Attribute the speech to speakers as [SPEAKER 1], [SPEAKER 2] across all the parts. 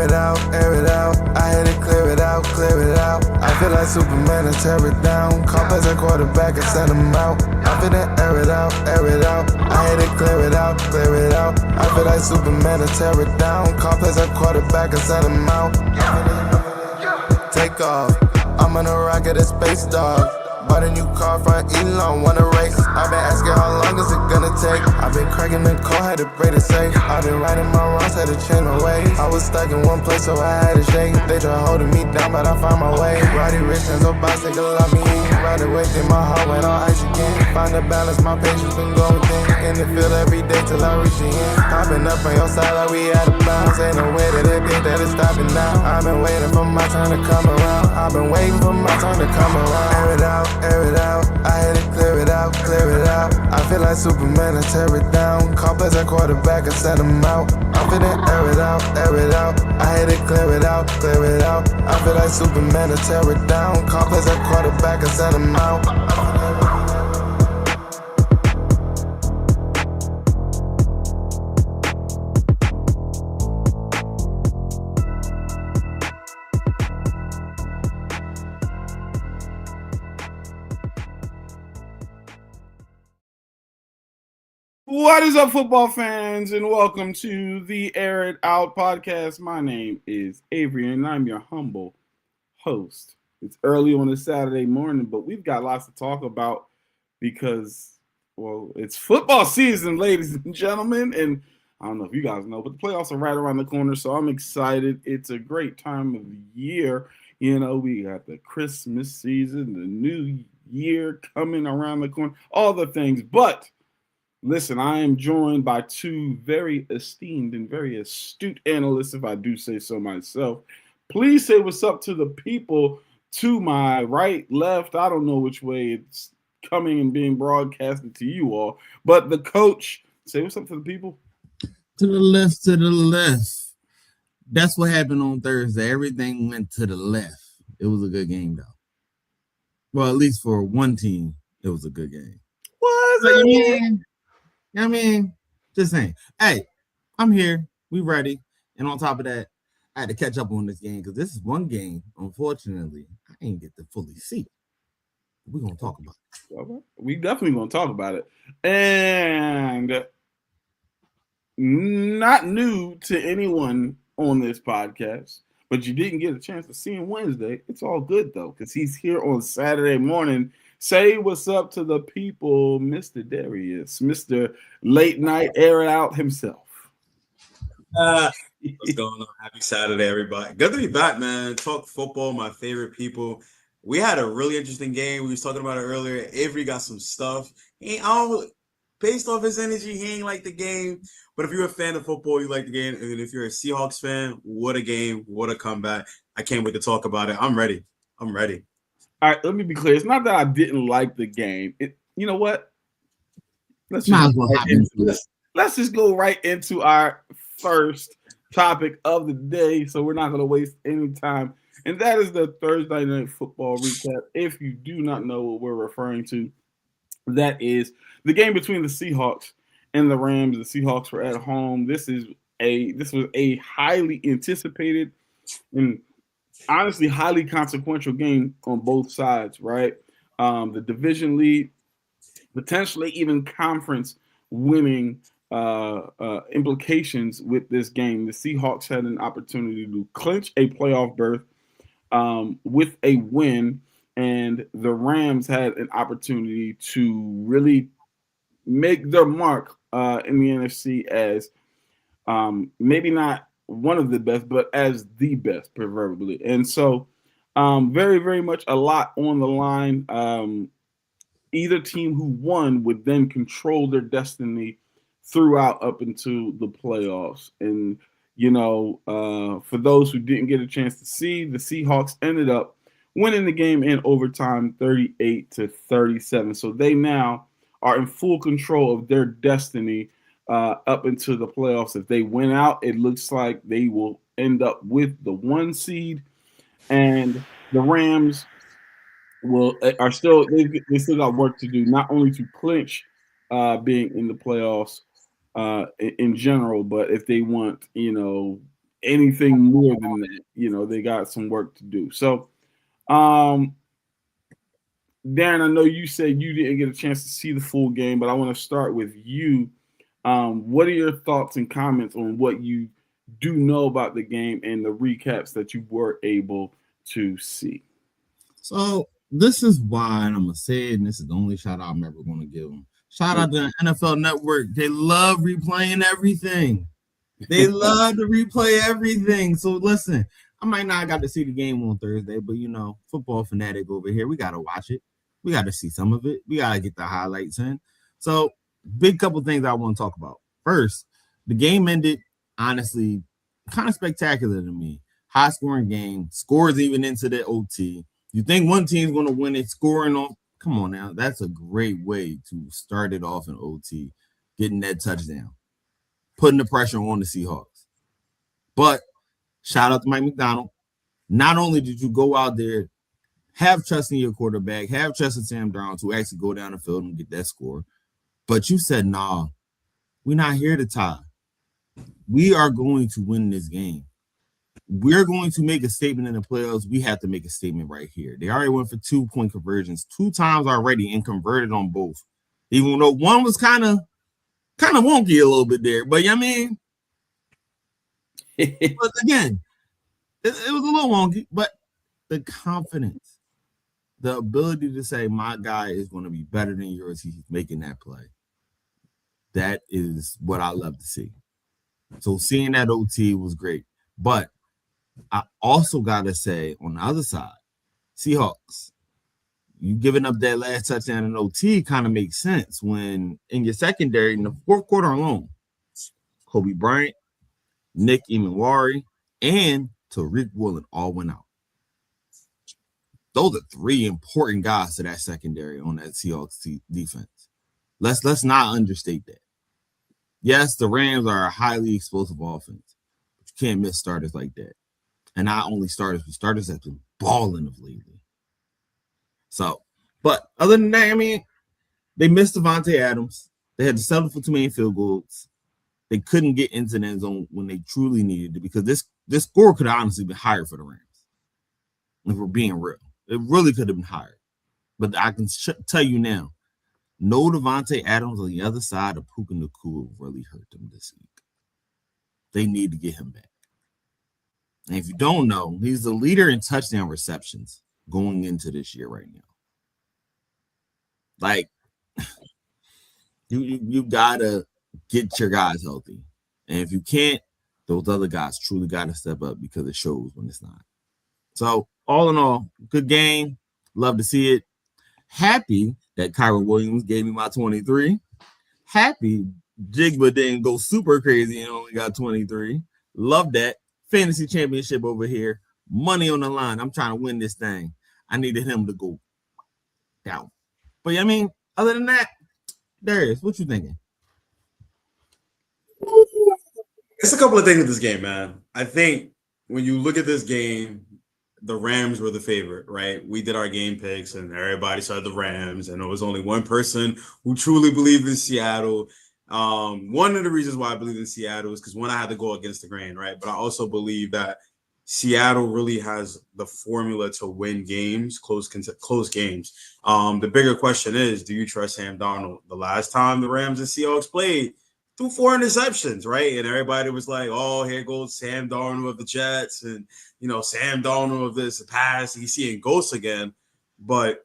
[SPEAKER 1] it out, air it out. I hit it, clear it out, clear it out. I feel like Superman and tear it down. Call plays a quarterback and send him out. I feel it, air it out, air it out. I hit it, clear it out, clear it out. I feel like Superman and tear it down. Call plays a quarterback and send him out. Take off. I'm on a rocket, a space dog. Bought a new car from Elon, wanna race. I've been asking how long is it gonna take. I've been cracking the code, had to break it safe. I've been writing my wrongs, had to change my ways. I was stuck in one place, so I had to shake. They try holding me down, but I found my way. Roddy Rich and so bicycle love me. Ride away, then my heart went on ice again. Find the balance, my patience been going thin. In the field every day till I reach the end. Popping up on your side like we out of bounds. Ain't no way that they think that it's stopping now. I've been waiting for my turn to come around. I've been waiting for my turn to come around. Air it out, air it out. I hit it, clear it out, clear it out. I feel like Superman and tear it down. Call plays a quarterback and send him out. I feel it, air it out, air it out. I hit it, clear it out, clear it out. I feel like Superman and tear it down. Call plays a quarterback and send him out.
[SPEAKER 2] What is up, football fans, and welcome to the Air It Out podcast. My name is Avery, and I'm your humble host. It's early on a Saturday morning, but we've got lots to talk about because, well, it's football season, ladies and gentlemen, and I don't know if you guys know, but the playoffs are right around the corner, so I'm excited. It's a great time of year. You know, we got the Christmas season, the new year coming around the corner, all the things, but listen, I am joined by two very esteemed and very astute analysts, if I do say so myself. Please say what's up to the people to my right, left. I don't know which way it's coming and being broadcasted to you all. But the coach, say what's up to the people.
[SPEAKER 3] To the left, to the left. That's what happened on Thursday. Everything went to the left. It was a good game, though. Well, at least for one team, it was a good game.
[SPEAKER 2] Was it?
[SPEAKER 3] I mean, just saying. Hey, I'm here. We ready. And on top of that, I had to catch up on this game because this is one game, unfortunately, I didn't get to fully see. We're going to talk about it.
[SPEAKER 2] We definitely going to talk about it. And not new to anyone on this podcast, but you didn't get a chance to see him Wednesday. It's all good, though, because he's here on Saturday morning. Say what's up to the people, Mr. Darius, Mr. Late Night Air It Out himself.
[SPEAKER 4] What's going on? Happy Saturday, everybody. Good to be back, man. Talk football, my favorite people. We had a really interesting game. We was talking about it earlier. Avery got some stuff. Based off his energy, he ain't like the game. But if you're a fan of football, you like the game. And if you're a Seahawks fan, what a game. What a comeback. I can't wait to talk about it. I'm ready.
[SPEAKER 2] All right, let me be clear. It's not that I didn't like the game. You know what? Let's just go right into our first topic of the day, so we're not going to waste any time. And that is the Thursday Night Football recap. If you do not know what we're referring to, that is the game between the Seahawks and the Rams. The Seahawks were at home. This was a highly anticipated and honestly highly consequential game on both sides, right? The division lead, potentially even conference winning implications with this game. The Seahawks had an opportunity to clinch a playoff berth with a win, and the Rams had an opportunity to really make their mark in the NFC as maybe not one of the best, but as the best, proverbially. And so very, very much a lot on the line. Either team who won would then control their destiny throughout up into the playoffs. And, you know, for those who didn't get a chance to see, the Seahawks ended up winning the game in overtime 38-37. So they now are in full control of their destiny up into the playoffs. If they win out, it looks like they will end up with the 1 seed, and the Rams they still got work to do, not only to clinch being in the playoffs in general, but if they want, you know, anything more than that, they got some work to do. So, Darren, I know you said you didn't get a chance to see the full game, but I want to start with you. What are your thoughts and comments on what you do know about the game and the recaps that you were able to see?
[SPEAKER 3] So this is why, and I'm gonna say it, and this is the only shout out I'm ever gonna give them. Shout out to the NFL Network. They love replaying everything. They love to replay everything. So listen, I might not got to see the game on Thursday, but football fanatic over here, we gotta watch it. We gotta see some of it. We gotta get the highlights in. So big couple things I want to talk about. First, the game ended honestly kind of spectacular to me. High scoring game, scores even into the OT. You think one team's going to win it, scoring off? Come on now. That's a great way to start it off in OT, getting that touchdown, putting the pressure on the Seahawks. But shout out to Mike McDonald. Not only did you go out there, have trust in your quarterback, have trust in Sam Darnold to actually go down the field and get that score, but you said, nah, we're not here to tie. We are going to win this game. We're going to make a statement in the playoffs. We have to make a statement right here. They already went for 2-point conversions 2 times already and converted on both. Even though one was kind of wonky a little bit there. But I mean, but again, it was a little wonky, but the confidence, the ability to say my guy is going to be better than yours, he's making that play. That is what I love to see. So seeing that OT was great. But I also got to say, on the other side, Seahawks, you giving up that last touchdown in OT kind of makes sense when in your secondary, in the fourth quarter alone, Kobe Bryant, Nick Emanwari, and Tariq Woolen all went out. Those are 3 important guys to that secondary on that Seahawks defense. Let's not understate that. Yes, the Rams are a highly explosive offense, but you can't miss starters like that. And not only starters, but starters have been balling of lately. So, but other than that, I mean, they missed Davante Adams. They had to settle for too many field goals. They couldn't get into the end zone when they truly needed to, because this score could have honestly been higher for the Rams. If we're being real, it really could have been higher. But I can tell you now, no Davante Adams on the other side of Puka Nacua really hurt them this week. They need to get him back. And if you don't know, he's the leader in touchdown receptions going into this year right now. Like, you gotta get your guys healthy. And if you can't, those other guys truly gotta step up, because it shows when it's not. So all in all, good game. Love to see it. Happy that Kyron Williams gave me my 23. Happy Jigba didn't go super crazy and only got 23. Love that. Fantasy championship over here. Money on the line. I'm trying to win this thing. I needed him to go down. But I mean, other than that, Darius, what you thinking?
[SPEAKER 4] It's a couple of things with this game, man. I think when you look at this game, the Rams were the favorite, right? We did our game picks and everybody said the Rams, and there was only one person who truly believed in Seattle. One of the reasons why I believe in Seattle is because, one, I had to go against the grain, right? But I also believe that Seattle really has the formula to win games, close games. The bigger question is, do you trust Sam Darnold? The last time the Rams and Seahawks played, threw 4 interceptions, right? And everybody was like, oh, here goes Sam Darnold of the Jets, and Sam Darnold of this pass. He's seeing ghosts again. But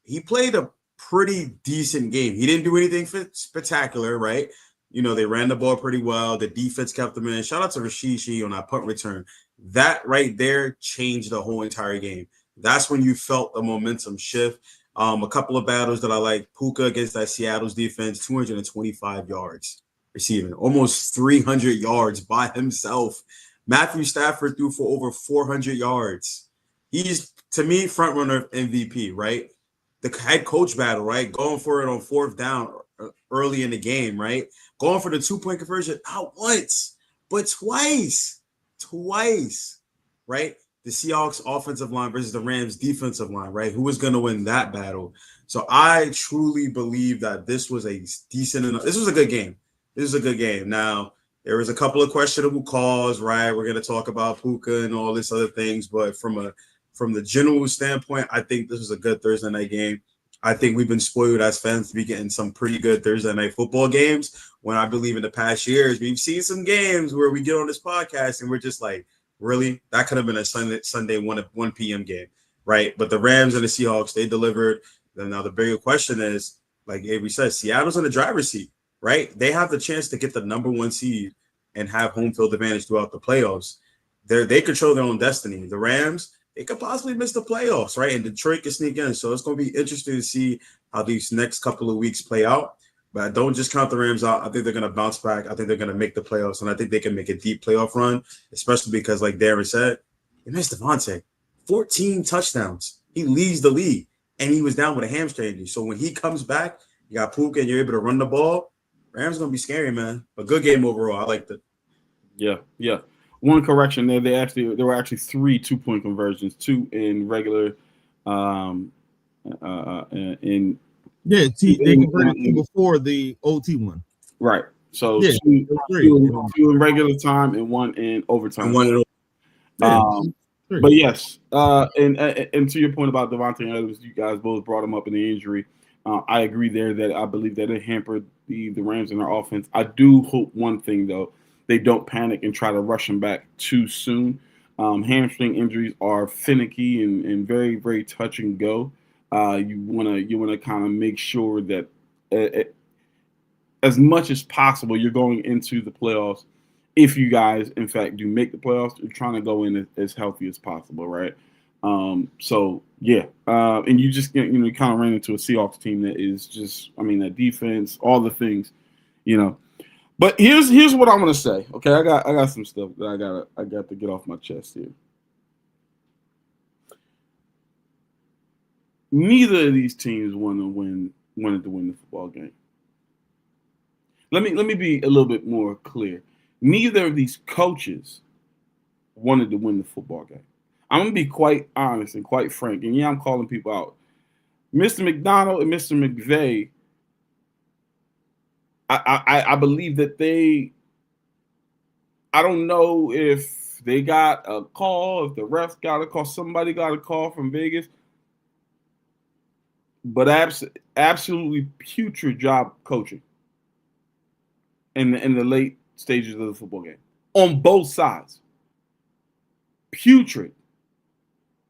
[SPEAKER 4] he played a pretty decent game. He didn't do anything spectacular, right? They ran the ball pretty well. The defense kept them in. Shout out to Rashishi on that punt return. That right there changed the whole entire game. That's when you felt the momentum shift. A couple of battles that I like. Puka against that Seattle's defense, 225 yards receiving, almost 300 yards by himself. Matthew Stafford threw for over 400 yards. He's, to me, front runner MVP, right? The head coach battle, right? Going for it on 4th down early in the game, right? Going for the 2-point conversion, not once, but twice, right? The Seahawks offensive line versus the Rams defensive line, right? Who was going to win that battle? So I truly believe that this was a decent enough. This was a good game. Now, There was a couple of questionable calls, right? We're gonna talk about Puka and all this other things, but from the general standpoint, I think this was a good Thursday night game. I think we've been spoiled as fans to be getting some pretty good Thursday night football games. When I believe in the past years, we've seen some games where we get on this podcast and we're just like, really? That could have been a Sunday 1 p.m. game, right? But the Rams and the Seahawks, they delivered. Then now the bigger question is, like Avery said, Seattle's in the driver's seat, right? They have the chance to get the number 1 seed and have home field advantage throughout the playoffs. They control their own destiny. The Rams, they could possibly miss the playoffs, right? And Detroit can sneak in. So it's going to be interesting to see how these next couple of weeks play out. But I don't just count the Rams out. I think they're going to bounce back. I think they're going to make the playoffs, and I think they can make a deep playoff run, especially because, like Darren said, they missed Devontae. 14 touchdowns. He leads the league, and he was down with a hamstring injury. So when he comes back, you got Puka, and you're able to run the ball. Rams going to be scary, man. A good game overall. I liked it.
[SPEAKER 2] Yeah. One correction there. There were actually 3 2-point conversions, 2 in regular in
[SPEAKER 3] Yeah, they converted 2 before the OT one.
[SPEAKER 2] right. So
[SPEAKER 3] Yeah,
[SPEAKER 2] 2
[SPEAKER 3] 3.
[SPEAKER 2] in regular time and 1 in overtime.
[SPEAKER 4] And one in
[SPEAKER 2] But yes, and to your point about Devontae Adams, you guys both brought him up in the injury. I agree there that I believe that it hampered the Rams in their offense. I do hope one thing though, they don't panic and try to rush him back too soon. Hamstring injuries are finicky and very, very touch and go. You wanna kind of make sure that as much as possible you're going into the playoffs. If you guys, in fact, do make the playoffs, you're trying to go in as healthy as possible, right? So yeah, and you just kind of ran into a Seahawks team that is just, that defense, all the things, But here's what I'm gonna say. Okay, I got some stuff that I got to get off my chest here. Neither of these teams wanted to win the football game. Let me be a little bit more clear. Neither of these coaches wanted to win the football game. I'm going to be quite honest and quite frank. And yeah, I'm calling people out. Mr. McDonald and Mr. McVay, I believe that I don't know if they got a call, if the refs got a call, somebody got a call from Vegas, but absolutely putrid job coaching in the late stages of the football game on both sides. Putrid.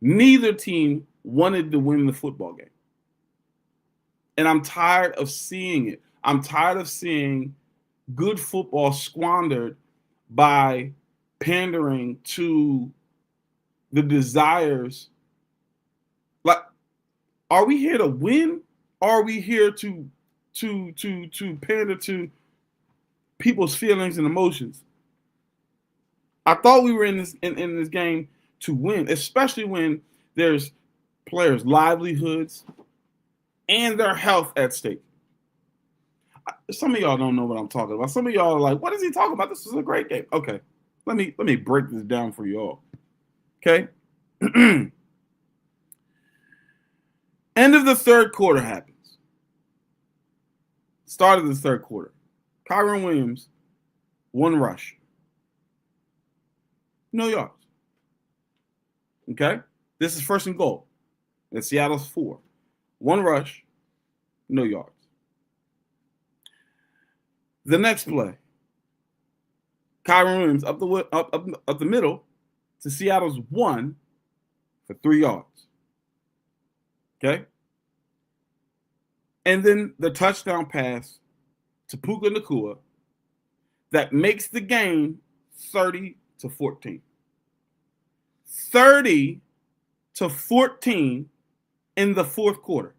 [SPEAKER 2] Neither team wanted to win the football game. And I'm tired of seeing it. I'm tired of seeing good football squandered by pandering to the desires. Like, are we here to win? Or are we here to pander to people's feelings and emotions? I thought we were in this game to win, especially when there's players' livelihoods and their health at stake. Some of y'all don't know what I'm talking about. Some of y'all are like, what is he talking about? This is a great game. Okay, let me break this down for you all. Okay. End of the third quarter happens. Start of the third quarter. Kyren Williams, 1 rush. No yards. Okay? This is 1st and goal. And Seattle's 4. 1 rush, no yards. The next play. Kyren Williams up the middle to Seattle's 1 for 3 yards. Okay? And then the touchdown pass to Puka Nacua that makes the game 30-14. 30-14 in the fourth quarter.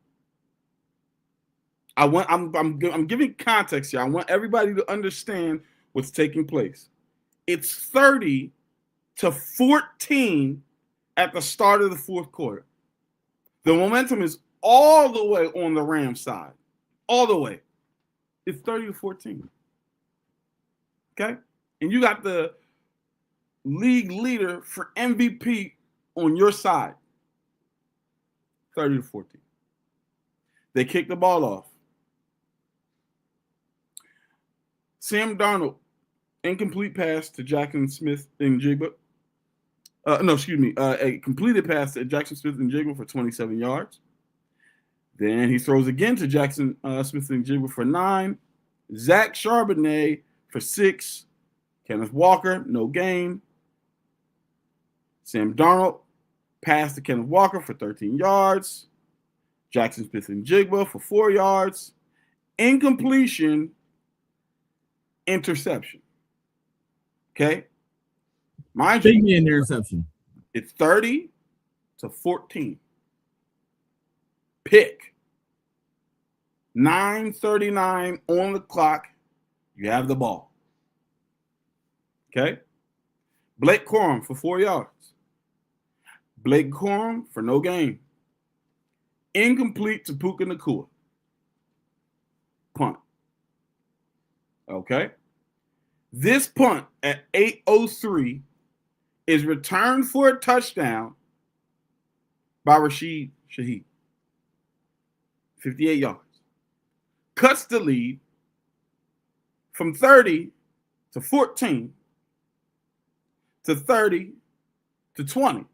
[SPEAKER 2] I'm giving context here. I want everybody to understand what's taking place. It's 30-14 at the start of the fourth quarter. The momentum is all the way on the Rams side. All the way. It's 30-14. Okay? And you got the league leader for MVP on your side. 30-14. They kick the ball off. Sam Darnold Incomplete pass to Jackson Smith and Jigba. A completed pass to Jackson Smith and Jigba for 27 yards. Then he throws again to Jackson Smith and Jigba for 9. Zach Charbonnet for 6. Kenneth Walker, no gain. Sam Darnold pass to Kenneth Walker for 13 yards. Jackson Smith and Jigba for 4 yards. Incompletion, interception. Okay? Mind
[SPEAKER 3] Big
[SPEAKER 2] you,
[SPEAKER 3] man interception.
[SPEAKER 2] it's 30-14. Pick. 9:39 on the clock. You have the ball. Okay? Blake Corum for 4 yards. Blake Corum for no gain. Incomplete to Puka Nacua. Punt. Okay? This punt at 8:03 is returned for a touchdown by Rashid Shaheed. 58 yards. Cuts the lead from 30-14 to 30-20.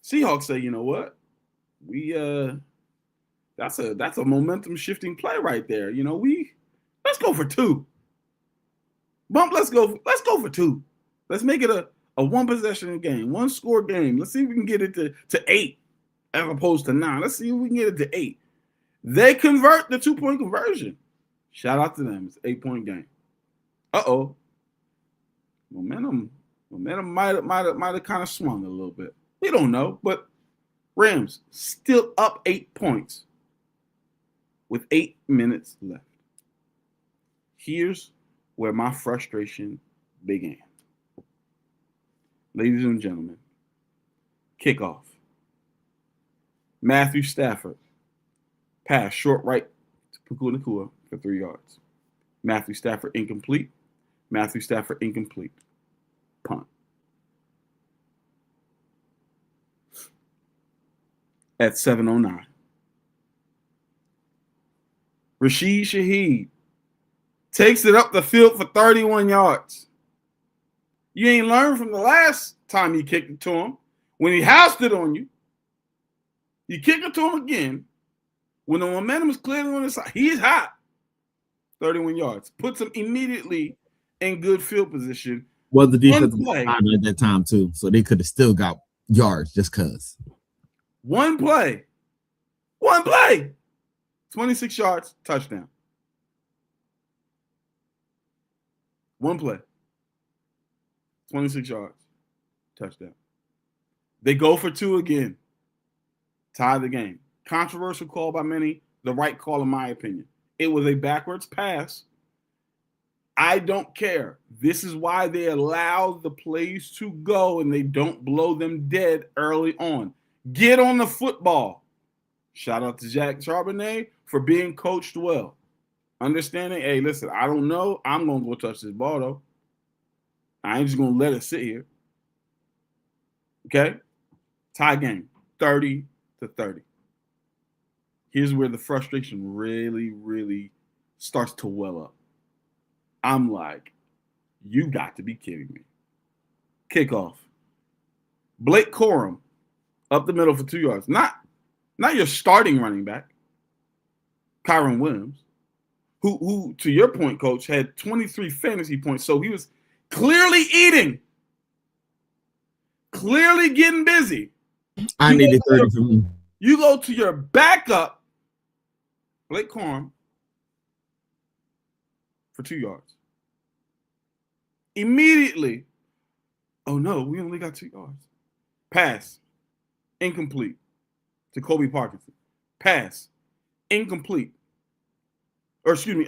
[SPEAKER 2] Seahawks say, you know what? That's a momentum shifting play right there. You know, let's go for 2. Let's go for 2. Let's make it a one possession game, one score game. Let's see if we can get it to 8 as opposed to 9. Let's see if we can get it to 8. They convert the 2-point conversion. Shout out to them. It's an 8-point game. Uh-oh. Momentum might have kind of swung a little bit. We don't know, but Rams still up 8 points with 8 minutes left. Here's where my frustration began. Ladies and gentlemen, kickoff. Matthew Stafford, pass short right to Puka Nacua for 3 yards. Matthew Stafford incomplete. Matthew Stafford incomplete. Punt. At 7:09. Rashid Shaheed takes it up the field for 31 yards. You ain't learned from the last time you kicked it to him when he housed it on you. You kick it to him again when the momentum is clearly on his side. He's hot. 31 yards. Puts him immediately in good field position.
[SPEAKER 3] Was the defense
[SPEAKER 2] play.
[SPEAKER 3] at that time too, so they could have still got yards just cause.
[SPEAKER 2] One play. 26 yards, touchdown. One play. 26 yards, touchdown. They go for 2 again. Tie the game. Controversial call by many. The right call, in my opinion. It was a backwards pass. I don't care. This is why they allow the plays to go and they don't blow them dead early on. Get on the football. Shout out to Jack Charbonnet for being coached well. Understanding, hey, listen, I don't know. I'm going to go touch this ball, though. I ain't just going to let it sit here. Okay? Tie game, 30-30. Here's where the frustration really, really starts to well up. I'm like, you got to be kidding me. Kickoff. Blake Corum up the middle for 2 yards. Not your starting running back, Kyron Williams, who to your point, Coach, had 23 fantasy points. So he was clearly eating, clearly getting busy.
[SPEAKER 3] I needed 30 from me.
[SPEAKER 2] You go to your backup, Blake Corum, for 2 yards. Immediately, oh no, we only got 2 yards. Pass, incomplete to Kobe Parkinson. Pass, incomplete. Or excuse me,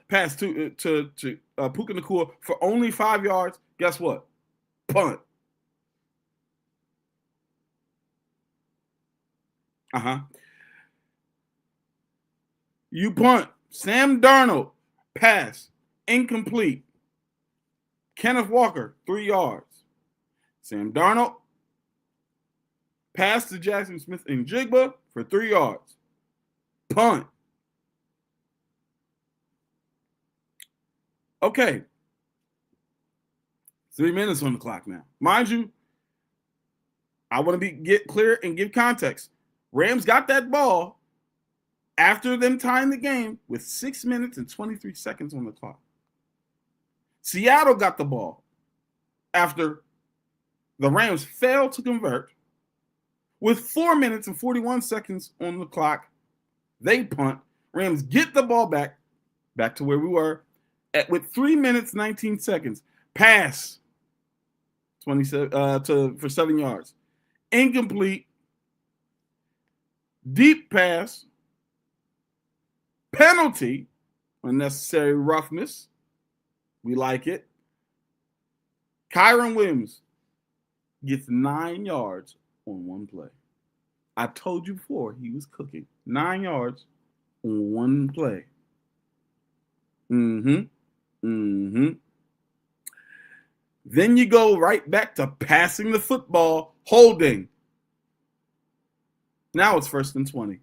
[SPEAKER 2] pass to Puka Nacua for only 5 yards. Guess what? Punt. You punt. Sam Darnold, pass, incomplete. Kenneth Walker, 3 yards. Sam Darnold, pass to Jackson Smith and Jigba for 3 yards. Punt. Okay. 3 minutes on the clock now. Mind you, I want to get clear and give context. Rams got that ball after them tying the game with 6 minutes and 23 seconds on the clock. Seattle got the ball after the Rams failed to convert with 4 minutes and 41 seconds on the clock. They punt. Rams get the ball back to where we were with 3 minutes 19 seconds. Pass 27 for 7 yards. Incomplete. Deep pass. Penalty. Unnecessary roughness. We like it. Kyren Williams gets 9 yards on one play. I told you before he was cooking. 9 yards on one play. Then you go right back to passing the football, holding. Now it's 1st and 20.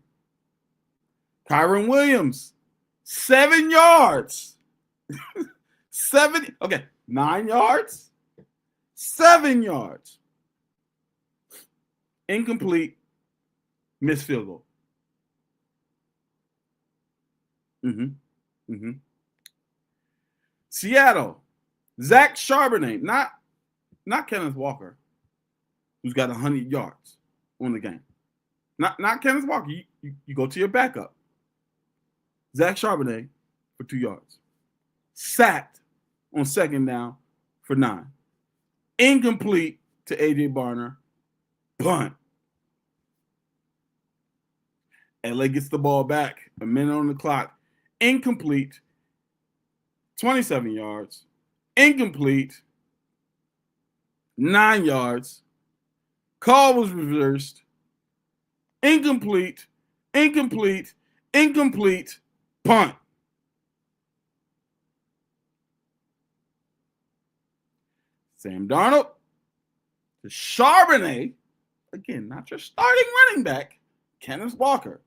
[SPEAKER 2] Kyren Williams, 7 yards. 9 yards, 7 yards. Incomplete, missed field goal. Seattle, Zach Charbonnet, not Kenneth Walker, who's got 100 yards on the game. Not Kenneth Walker. You go to your backup. Zach Charbonnet for 2 yards. Sacked on 2nd down for 9. Incomplete to A.J. Barner. Punt. LA gets the ball back. A minute on the clock. Incomplete. 27 yards. Incomplete. 9 yards. Call was reversed. Incomplete. Punt. Sam Darnold to Charbonnet. Again, not your starting running back. Kenneth Walker.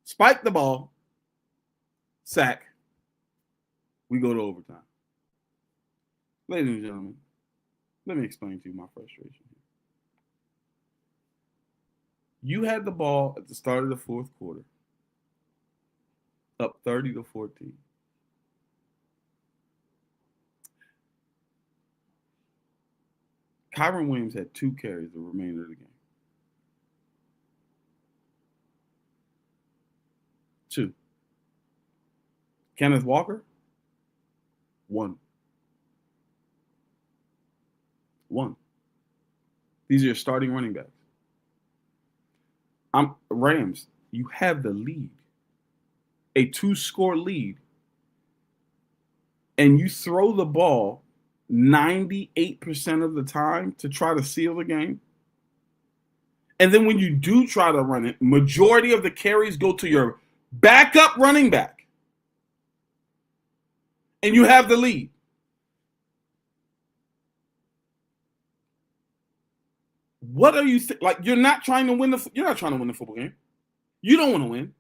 [SPEAKER 2] Spike the ball. Sack. We go to overtime. Ladies and gentlemen, let me explain to you my frustration here. You had the ball at the start of the 4th quarter, up 30-14. Kyren Williams had 2 carries the remainder of the game. 2. Kenneth Walker, 1. These are your starting running backs. Rams, you have the lead. A 2-score lead. And you throw the ball 98% of the time to try to seal the game. And then when you do try to run it, majority of the carries go to your backup running back. And you have the lead. What are you like? You're not trying to win the football game. You don't want to win.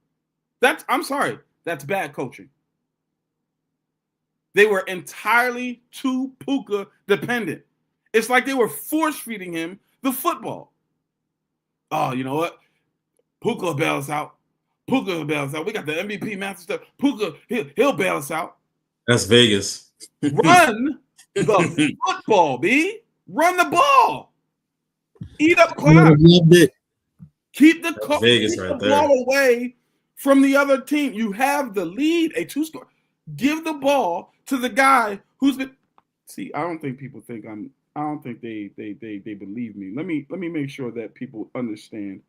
[SPEAKER 2] I'm sorry. That's bad coaching. They were entirely too Puka dependent. It's like they were force feeding him the football. Oh, you know what? Puka will bail us out. We got the MVP master stuff. Puka, he'll bail us out.
[SPEAKER 4] That's Vegas.
[SPEAKER 2] Run the football, B. Run the ball. Eat up clock. Keep the ball away from the other team. You have the lead, a 2-score. Give the ball to the guy who's been. See, I don't think people think I don't think they believe me. Let me make sure that people understand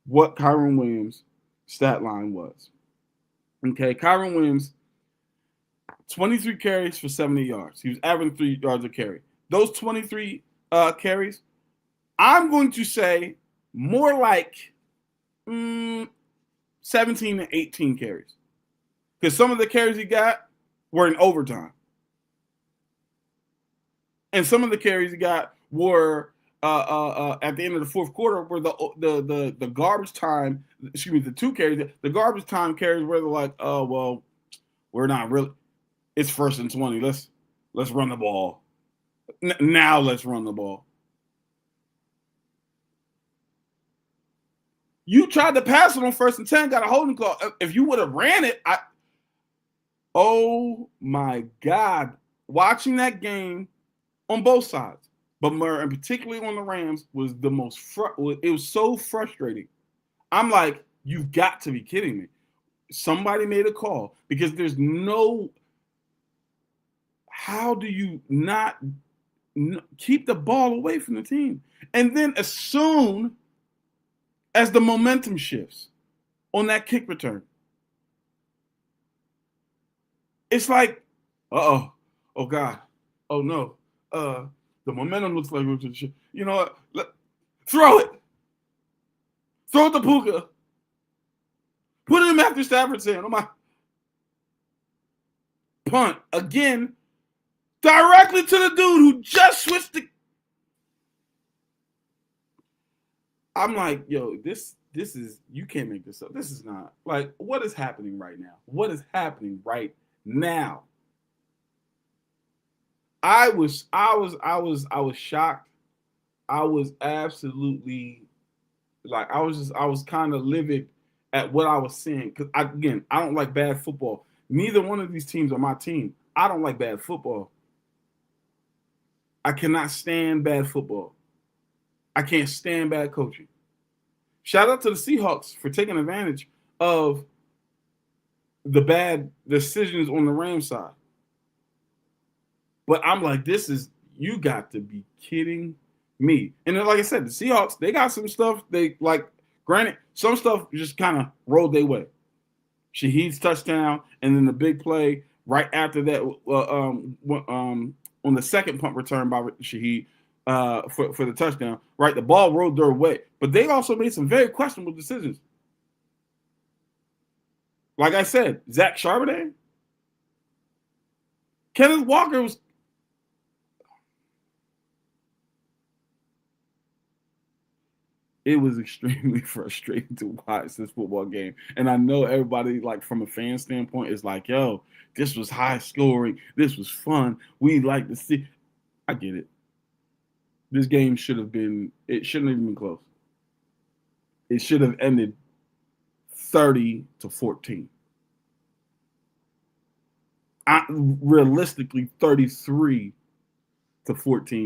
[SPEAKER 2] what Kyren Williams' stat line was. Okay, Kyren Williams, 23 carries for 70 yards. He was averaging 3 yards a carry. Those 23 carries, I'm going to say more like 17 to 18 carries. Because some of the carries he got were in overtime. And some of the carries he got were at the end of the 4th quarter where the garbage time, the 2 carries, the garbage time carries where they're like, oh, well, we're not really. It's 1st and 20. Let's run the ball. Now let's run the ball. You tried to pass it on 1st and 10, got a holding call. If you would have ran it, oh my God. Watching that game on both sides, but and particularly on the Rams, was the most it was so frustrating. I'm like, you've got to be kidding me. Somebody made a call, because there's no, how do you not keep the ball away from the team? And then as soon as the momentum shifts on that kick return, it's like, oh God, oh no, the momentum looks like, you know what? Throw it to Puka. Put it in Matthew Stafford's hand. Oh my! Punt again, directly to the dude who just switched the. I'm like, yo, this is, you can't make this up. This is not, like, what is happening right now? What is happening right now? I was shocked. I was absolutely, like, I was kind of livid at what I was seeing, because I don't like bad football. Neither one of these teams are my team. I don't like bad football. I cannot stand bad football. I can't stand bad coaching. Shout out to the Seahawks for taking advantage of the bad decisions on the Rams side. But I'm like, you got to be kidding me. And then, like I said, the Seahawks, they got some stuff. They, like, granted, some stuff just kind of rolled their way. Shaheed's touchdown, and then the big play right after that on the second punt return by Shaheed for the touchdown. Right, the ball rolled their way. But they also made some very questionable decisions. Like I said, Zach Charbonnet, Kenneth Walker was. It was extremely frustrating to watch this football game. And I know everybody, like, from a fan standpoint, is like, yo, this was high scoring. This was fun. We'd like to see. I get it. This game shouldn't have even been close. It should have ended 30-14. Realistically, 33-14,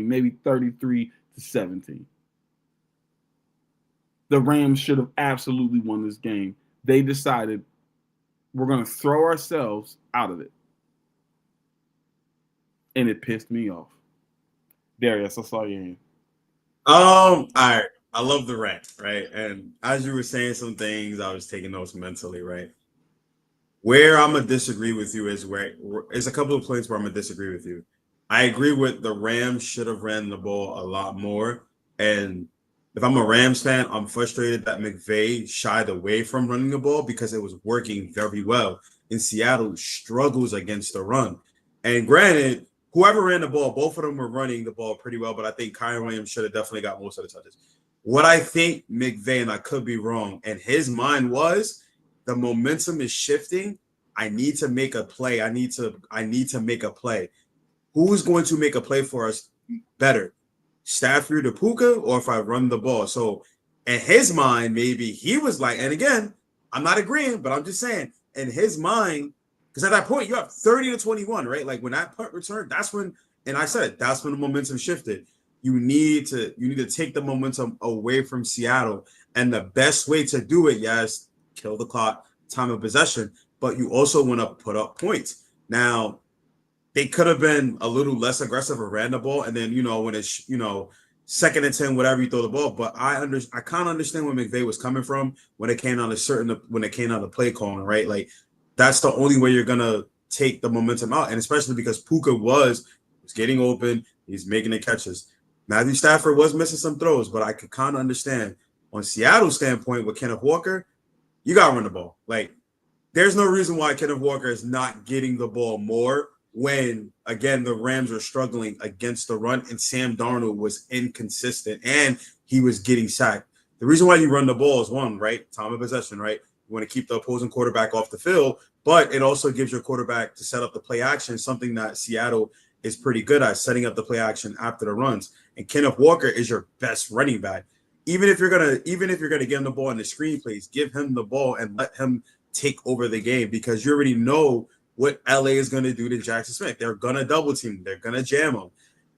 [SPEAKER 2] maybe 33-17. The Rams should have absolutely won this game. They decided, we're going to throw ourselves out of it. And it pissed me off. Darius, I saw your hand.
[SPEAKER 4] All right. I love the rant, right? And as you were saying some things, I was taking notes mentally, right? Where I'm going to disagree with you is there's a couple of points where I'm going to disagree with you. I agree with the Rams should have ran the ball a lot more. And if I'm a Rams fan, I'm frustrated that McVay shied away from running the ball, because it was working very well. In Seattle, struggles against the run. And granted, whoever ran the ball, both of them were running the ball pretty well, but I think Kyren Williams should have definitely got most of the touches. What I think McVay, and I could be wrong, and his mind was, the momentum is shifting. I need to make a play. I need to make a play. Who's going to make a play for us better? Stafford or Puka, or if I run the ball? So in his mind, maybe he was like, and again, I'm not agreeing, but I'm just saying, in his mind, because at that point you're up 30-21, right? Like when that punt returned, that's when, and I said, that's when the momentum shifted. You need to take the momentum away from Seattle. And the best way to do it, yes, kill the clock, time of possession, but you also want to put up points. Now, they could have been a little less aggressive and ran the ball, and then, when it's, 2nd and 10, whatever, you throw the ball. But I kind of understand where McVay was coming from when it came down to play calling, right? Like, that's the only way you're gonna take the momentum out, and especially because Puka was getting open, he's making the catches. Matthew Stafford was missing some throws, but I could kind of understand on Seattle's standpoint with Kenneth Walker, you gotta run the ball. Like, there's no reason why Kenneth Walker is not getting the ball more when, again, the Rams are struggling against the run and Sam Darnold was inconsistent and he was getting sacked. The reason why you run the ball is, one, right, time of possession, right? You want to keep the opposing quarterback off the field, but it also gives your quarterback to set up the play action, something that Seattle is pretty good at, setting up the play action after the runs. And Kenneth Walker is your best running back. Even if you're gonna give him the ball in the screen plays, give him the ball and let him take over the game, because you already know what LA is gonna do to Jackson Smith. They're gonna double team, they're gonna jam him,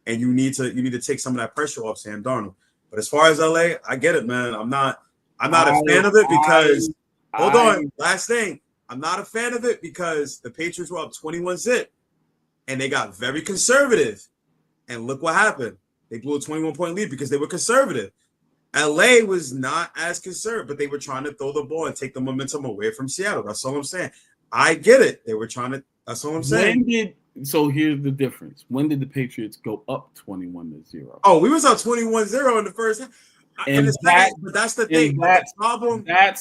[SPEAKER 4] and you need to take some of that pressure off Sam Darnold. But as far as LA, I get it, man. I'm not a fan of it because hold on, last thing. I'm not a fan of it because the Patriots were up 21-0 and they got very conservative. And look what happened. They blew a 21-point lead because they were conservative. LA was not as conservative, but they were trying to throw the ball and take the momentum away from Seattle. That's all I'm saying. I get it. They were trying to. That's all I'm saying.
[SPEAKER 2] So here's the difference. When did the Patriots go up 21-0?
[SPEAKER 4] Oh, we was up 21-0 in the first half.
[SPEAKER 2] And
[SPEAKER 4] that's the thing.
[SPEAKER 2] That's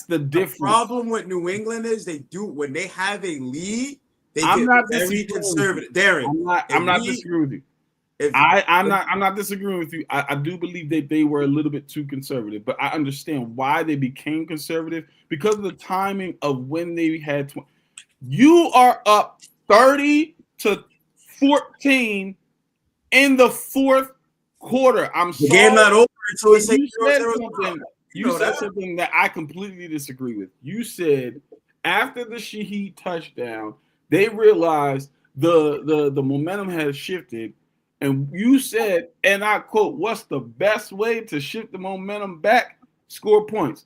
[SPEAKER 2] the difference.
[SPEAKER 4] The problem with New England is when they have a lead, they
[SPEAKER 2] I'm
[SPEAKER 4] get
[SPEAKER 2] not
[SPEAKER 4] very conservative. Darren,
[SPEAKER 2] I'm not disagreeing with you. I'm not disagreeing with you. I do believe that they were a little bit too conservative, but I understand why they became conservative because of the timing of when they had. You are up 30-14 in the fourth quarter.
[SPEAKER 4] The game not over until it's
[SPEAKER 2] You said something that I completely disagree with. You said after the Shaheed touchdown, they realized the momentum had shifted. And you said, and I quote, "What's the best way to shift the momentum back? Score points."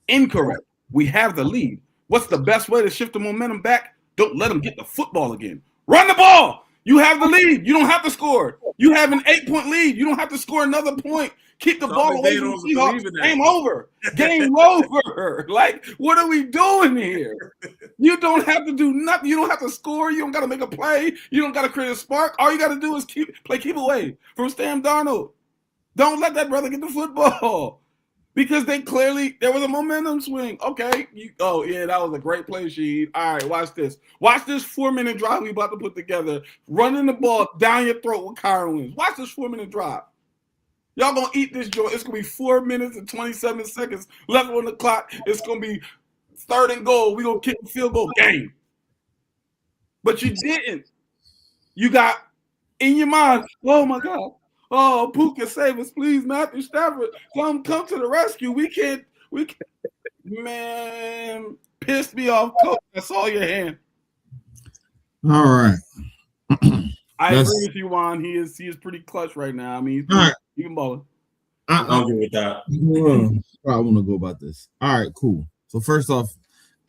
[SPEAKER 2] Incorrect. We have the lead. What's the best way to shift the momentum back? Don't let them get the football again. Run the ball. You have the lead. You don't have to score. You have an 8-point lead. You don't have to score another point. Keep the ball away from the Seahawks. Game over. Game over. Like, what are we doing here? You don't have to do nothing. You don't have to score. You don't got to make a play. You don't got to create a spark. All you got to do is keep away from Sam Darnold. Don't let that brother get the football. Because there was a momentum swing. Okay. That was a great play, Sheed. All right, watch this. Watch this 4-minute drive we about to put together. Running the ball down your throat with Kyron Williams. Watch this 4-minute drive. Y'all gonna eat this joint. It's gonna be 4 minutes and 27 seconds left on the clock. It's gonna be 3rd and goal. We gonna kick the field goal game. But you didn't. You got in your mind, oh my God. Oh, Puka, save us, please. Matthew Stafford, come to the rescue. We can't. Man, pissed me off, coach. I saw your hand.
[SPEAKER 3] All right.
[SPEAKER 2] I agree with you, Juan. He is pretty clutch right now. I mean, you can ball it.
[SPEAKER 4] I'll agree with that.
[SPEAKER 3] I want to go about this. All right, cool. So first off,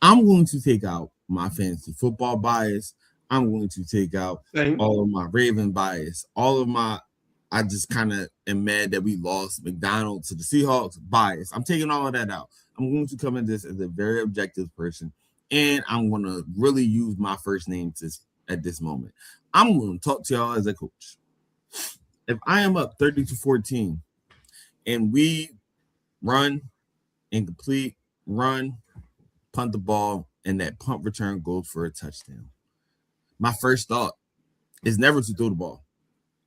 [SPEAKER 3] I'm going to take out my fantasy football bias. I'm going to take out all of my Raven bias. I just kind of am mad that we lost McDonald to the Seahawks bias. I'm taking all of that out. I'm going to come at this as a very objective person, and I'm going to really use my first name at this moment. I'm going to talk to y'all as a coach. If I am up 30-14 and we run, incomplete, punt the ball, and that punt return goes for a touchdown, my first thought is never to throw the ball.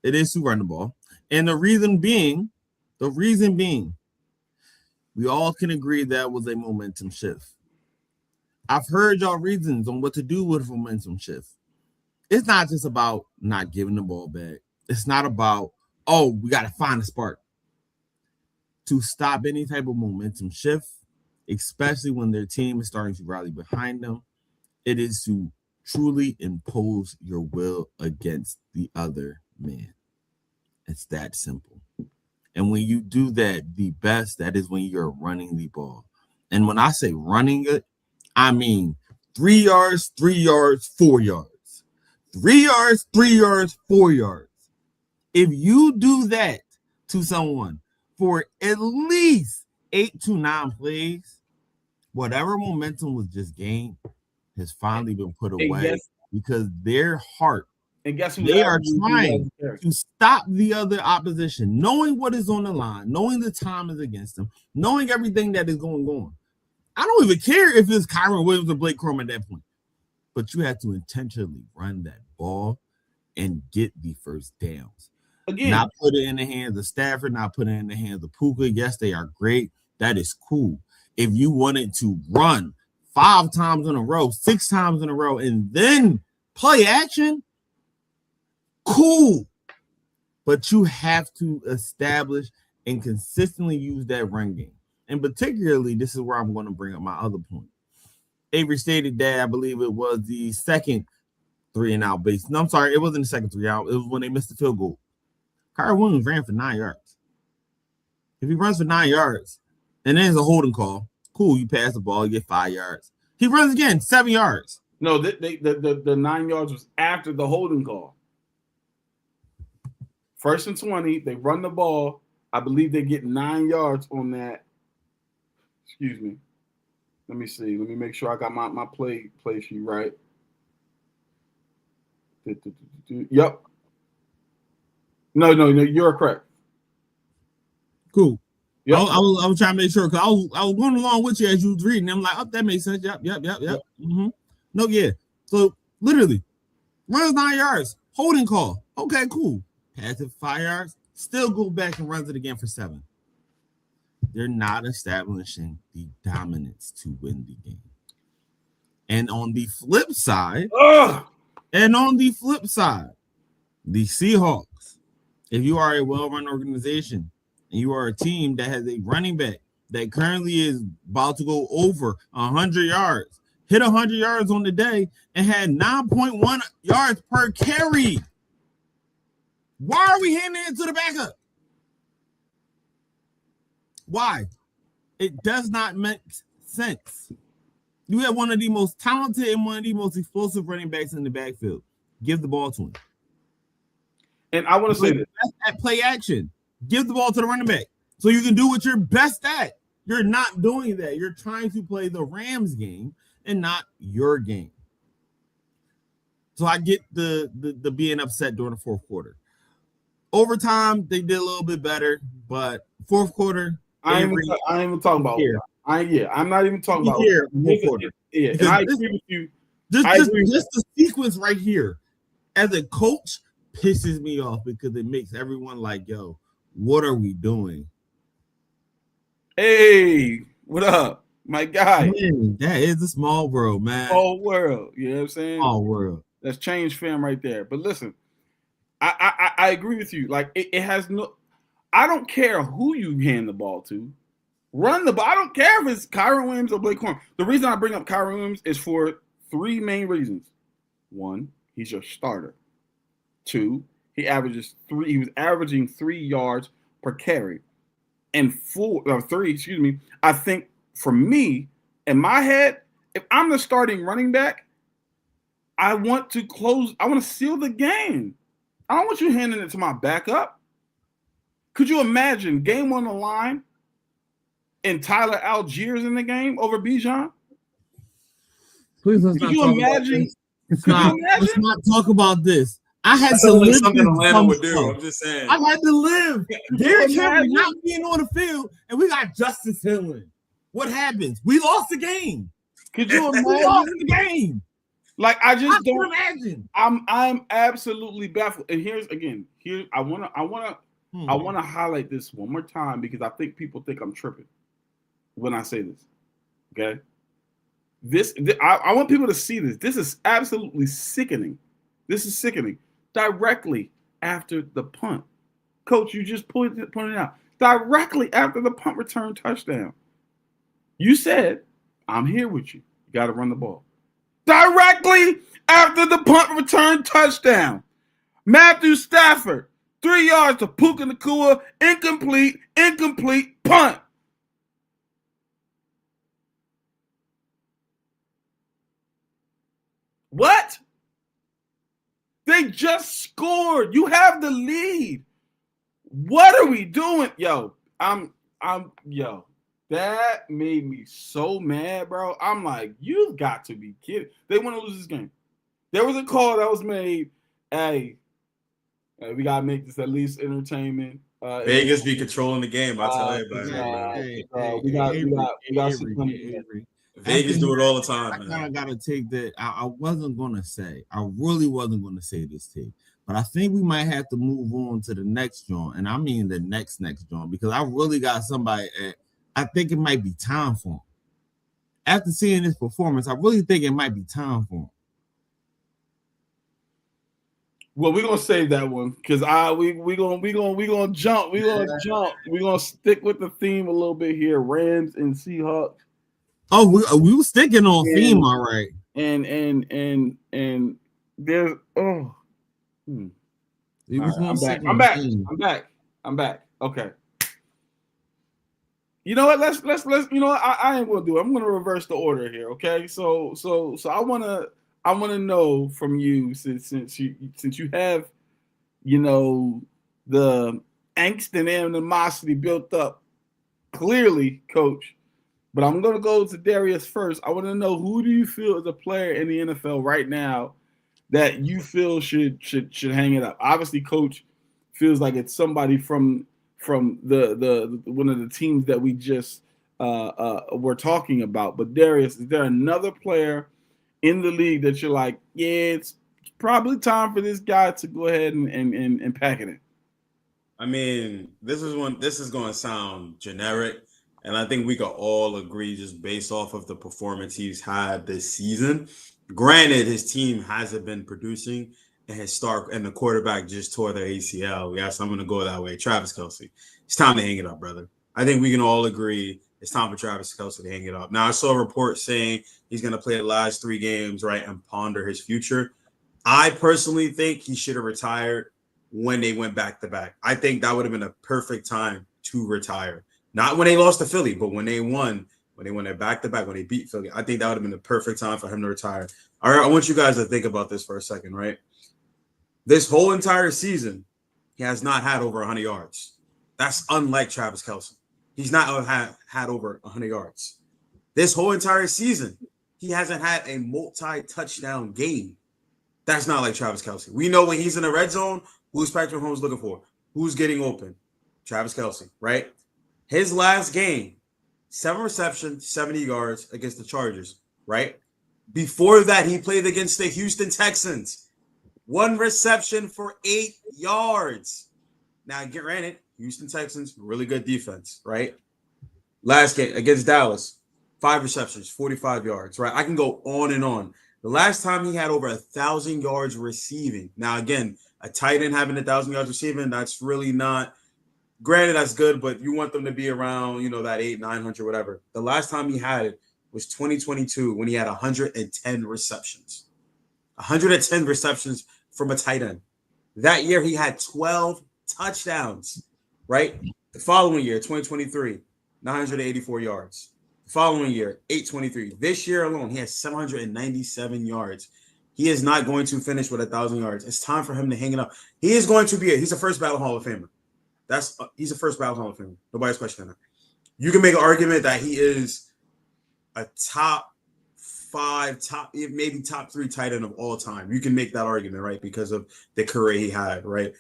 [SPEAKER 3] It is to run the ball. And the reason being, we all can agree that was a momentum shift. I've heard y'all reasons on what to do with a momentum shift. It's not just about not giving the ball back. It's not about, we got to find a spark. To stop any type of momentum shift, especially when their team is starting to rally behind them, it is to truly impose your will against the other man. It's that simple. And when you do that, the best, that is when you're running the ball. And when I say running it, I mean 3 yards, 3 yards, 4 yards. 3 yards, 3 yards, 4 yards. If you do that to someone for at least 8 to 9 plays, whatever momentum was just gained has finally been put away because their heart,
[SPEAKER 2] and guess who
[SPEAKER 3] they are trying to stop the other opposition, knowing what is on the line, knowing the time is against them, knowing everything that is going on. I don't even care if it's Kyron Williams or Blake Corum at that point, but you have to intentionally run that ball and get the first downs. Again, not put it in the hands of Stafford, not put it in the hands of Puka. Yes, they are great. That is cool. If you wanted to run 5 times in a row, 6 times in a row, and then play action, cool. But you have to establish and consistently use that run game. And particularly, this is where I'm going to bring up my other point. Avery stated that I believe it was the second 3-and-out base. No, I'm sorry, it wasn't the second 3-out. It was when they missed the field goal. Kyren Williams ran for 9 yards. If he runs for 9 yards and then there's a holding call, cool, you pass the ball, you get 5 yards. He runs again, 7 yards.
[SPEAKER 2] No, the 9 yards was after the holding call. 1st and 20, they run the ball. I believe they get 9 yards on that. Excuse me. Let me see. Let me make sure I got my play sheet right. Yep. No, you're correct.
[SPEAKER 3] Cool.
[SPEAKER 2] Yep.
[SPEAKER 3] I was trying to make sure because I was going along with you as you was reading. I'm like, oh, that makes sense. Yep. Mm-hmm. No, yeah. So literally, runs 9 yards, holding call. Okay, cool. Pass it 5 yards, still go back and runs it again for 7. They're not establishing the dominance to win the game. And on the flip side, the Seahawks, if you are a well-run organization and you are a team that has a running back that currently is about to go over 100 yards, hit 100 yards on the day, and had 9.1 yards per carry, why are we handing it to the backup? Why? It does not make sense. You have one of the most talented and one of the most explosive running backs in the backfield. Give the ball to him.
[SPEAKER 2] And I want to say this.
[SPEAKER 3] At play action. Give the ball to the running back so you can do what you're best at. You're not doing that. You're trying to play the Rams game and not your game. So I get the being upset during the fourth quarter. Overtime, they did a little bit better, but fourth quarter,
[SPEAKER 2] I ain't even talking about here. I'm not even talking about
[SPEAKER 3] here. Fourth quarter.
[SPEAKER 2] Yeah, and I agree with you.
[SPEAKER 3] Just the sequence right here, as a coach, pisses me off because it makes everyone like, yo, what are we doing?
[SPEAKER 2] Hey, what up, my guy?
[SPEAKER 3] Man, that is a small world, man.
[SPEAKER 2] Small world. You know what I'm saying?
[SPEAKER 3] Small world.
[SPEAKER 2] That's change fam right there. But listen, I agree with you. Like it has no. I don't care who you hand the ball to. Run the ball. I don't care if it's Kyren Williams or Blake Corum. The reason I bring up Kyren Williams is for 3 main reasons. 1, he's your starter. 2, he was averaging 3 yards per carry. And 3, I think for me, in my head, if I'm the starting running back, I want to seal the game. I don't want you handing it to my backup. Could you imagine game 1 on the line and Tyler Algiers in the game over Bijan?
[SPEAKER 3] Please let's
[SPEAKER 2] Could you imagine?
[SPEAKER 3] Let's not talk about this. I had to live
[SPEAKER 4] something Atlanta would do. I'm just saying.
[SPEAKER 3] I had to live. Derrick Henry not being on the field, and we got Justice Hill. What happens? We lost the game.
[SPEAKER 2] Could you imagine?
[SPEAKER 3] We lost the game.
[SPEAKER 2] Like I just don't
[SPEAKER 3] imagine.
[SPEAKER 2] I'm absolutely baffled. And I want to highlight this one more time because I think people think I'm tripping when I say this. Okay, I want people to see this. This is absolutely sickening. This is sickening. Directly after the punt, Coach, you just pointed it out. Directly after the punt return touchdown, you said, "I'm here with you. You got to run the ball." Directly after the punt return touchdown, Matthew Stafford, 3 yards to Puka Nacua, incomplete punt. What? They just scored. You have the lead. What are we doing? Yo, that made me so mad, bro. I'm like, you've got to be kidding. They want to lose this game. There was a call that was made. Hey, we got to make this at least entertainment.
[SPEAKER 4] Vegas be controlling the game. I tell everybody.
[SPEAKER 2] We got
[SPEAKER 4] Vegas do it all the time.
[SPEAKER 3] I kind of got to take that. I really wasn't going to say this take, but I think we might have to move on to the next joint. And I mean the next joint, because I really got somebody I think it might be time for him. after seeing this performance, I really think it might be time for him.
[SPEAKER 2] Well, we're gonna save that one because we gonna jump. We're gonna stick with the theme a little bit here. Rams and Seahawks.
[SPEAKER 3] Oh, we were sticking on theme, all right.
[SPEAKER 2] And there's I'm back. Okay. You know what? Let's you know what? I ain't gonna do it. I'm gonna reverse the order here. Okay. So I wanna know from you since you have, you know, the angst and animosity built up clearly, Coach. But I'm gonna go to Darius first. I want to know, who do you feel is a player in the NFL right now that you feel should hang it up? Obviously, Coach feels like it's somebody from the one of the teams that we just were talking about. But Darius, is there another player in the league that you're like, yeah, it's probably time for this guy to go ahead and pack it in?
[SPEAKER 4] I mean, this is going to sound generic, and I think we could all agree just based off of the performance he's had this season. Granted, his team hasn't been producing, and the quarterback just tore their ACL. Yes, I'm going to go that way. Travis Kelce. It's time to hang it up, brother. I think we can all agree it's time for Travis Kelce to hang it up. Now, I saw a report saying he's going to play the last 3 games, right, and ponder his future. I personally think he should have retired when they went back-to-back. I think that would have been a perfect time to retire. Not when they lost to Philly, but when they won their back-to-back, when they beat Philly. I think that would have been the perfect time for him to retire. All right, I want you guys to think about this for a second, right? This whole entire season, he has not had over 100 yards. That's unlike Travis Kelce. He's not had over 100 yards. This whole entire season, he hasn't had a multi-touchdown game. That's not like Travis Kelce. We know when he's in the red zone, who's Patrick Mahomes looking for? Who's getting open? Travis Kelce, right? His last game, 7 receptions, 70 yards against the Chargers, right? Before that, he played against the Houston Texans. 1 reception for 8 yards. Now, granted, Houston Texans, really good defense, right? Last game against Dallas, 5 receptions, 45 yards, right? I can go on and on. The last time he had over 1,000 yards receiving. Now, again, a tight end having 1,000 yards receiving, that's really not. Granted, that's good, but you want them to be around, that 800-900, whatever. The last time he had it was 2022 when he had 110 receptions. 110 receptions from a tight end. That year, he had 12 touchdowns, right? The following year, 2023, 984 yards. The following year, 823. This year alone, he has 797 yards. He is not going to finish with 1,000 yards. It's time for him to hang it up. He is going to be he's a first ballot Hall of Famer. He's a first ballot Hall of Famer. Nobody's questioning that. You can make an argument that he is a top 5, maybe top 3 tight end of all time. You can make that argument, right? Because of the career he had, right?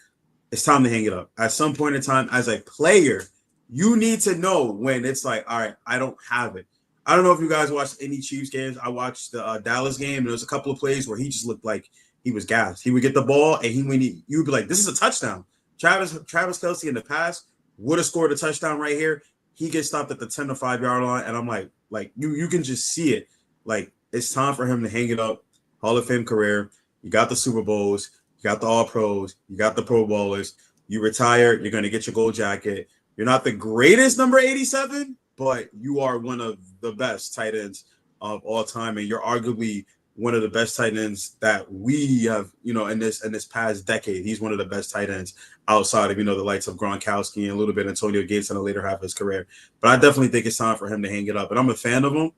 [SPEAKER 4] It's time to hang it up. At some point in time, as a player, you need to know when it's like, all right, I don't have it. I don't know if you guys watched any Chiefs games. I watched the Dallas game, and there was a couple of plays where he just looked like he was gassed. He would get the ball, and you would be like, this is a touchdown. Travis Kelce in the past would have scored a touchdown right here. He gets stopped at the 10 to 5 yard line, and I'm like you can just see it. Like, it's time for him to hang it up. Hall of Fame career. You got the Super Bowls. You got the All Pros. You got the Pro Bowlers. You retire. You're going to get your gold jacket. You're not the greatest number 87, but you are one of the best tight ends of all time, and you're arguably one of the best tight ends that we have, in this past decade. He's one of the best tight ends outside of, the likes of Gronkowski and a little bit Antonio Gates in the later half of his career. But I definitely think it's time for him to hang it up. And I'm a fan of him,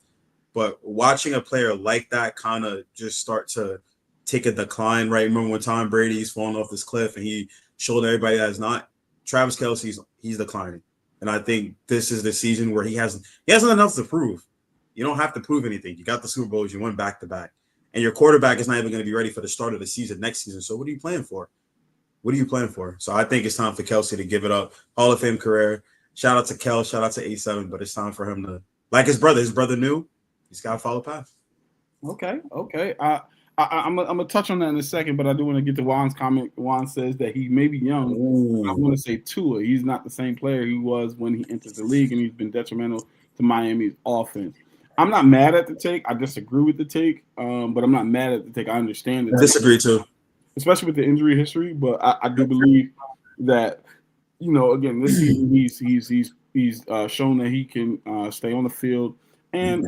[SPEAKER 4] but watching a player like that kind of just start to take a decline, right? Remember when Tom Brady's falling off this cliff and he showed everybody that it's not. Travis Kelce, he's declining. And I think this is the season where he hasn't enough to prove. You don't have to prove anything. You got the Super Bowls, you won back-to-back. And your quarterback is not even going to be ready for the start of the season next season. So what are you playing for? So I think it's time for Kelce to give it up. Hall of Fame career. Shout out to Kel. Shout out to A7. But it's time for him to, like his brother. His brother knew. He's got to follow path.
[SPEAKER 2] Okay. I'm gonna touch on that in a second, but I do want to get to Juan's comment. Juan says that he may be young.
[SPEAKER 4] Ooh.
[SPEAKER 2] I want to say Tua. He's not the same player he was when he entered the league, and he's been detrimental to Miami's offense. I'm not mad at the take. I disagree with the take, but I'm not mad at the take. I understand it,
[SPEAKER 4] I disagree too.
[SPEAKER 2] especially with the injury history. But I do believe that, again, this season he's shown that he can stay on the field, and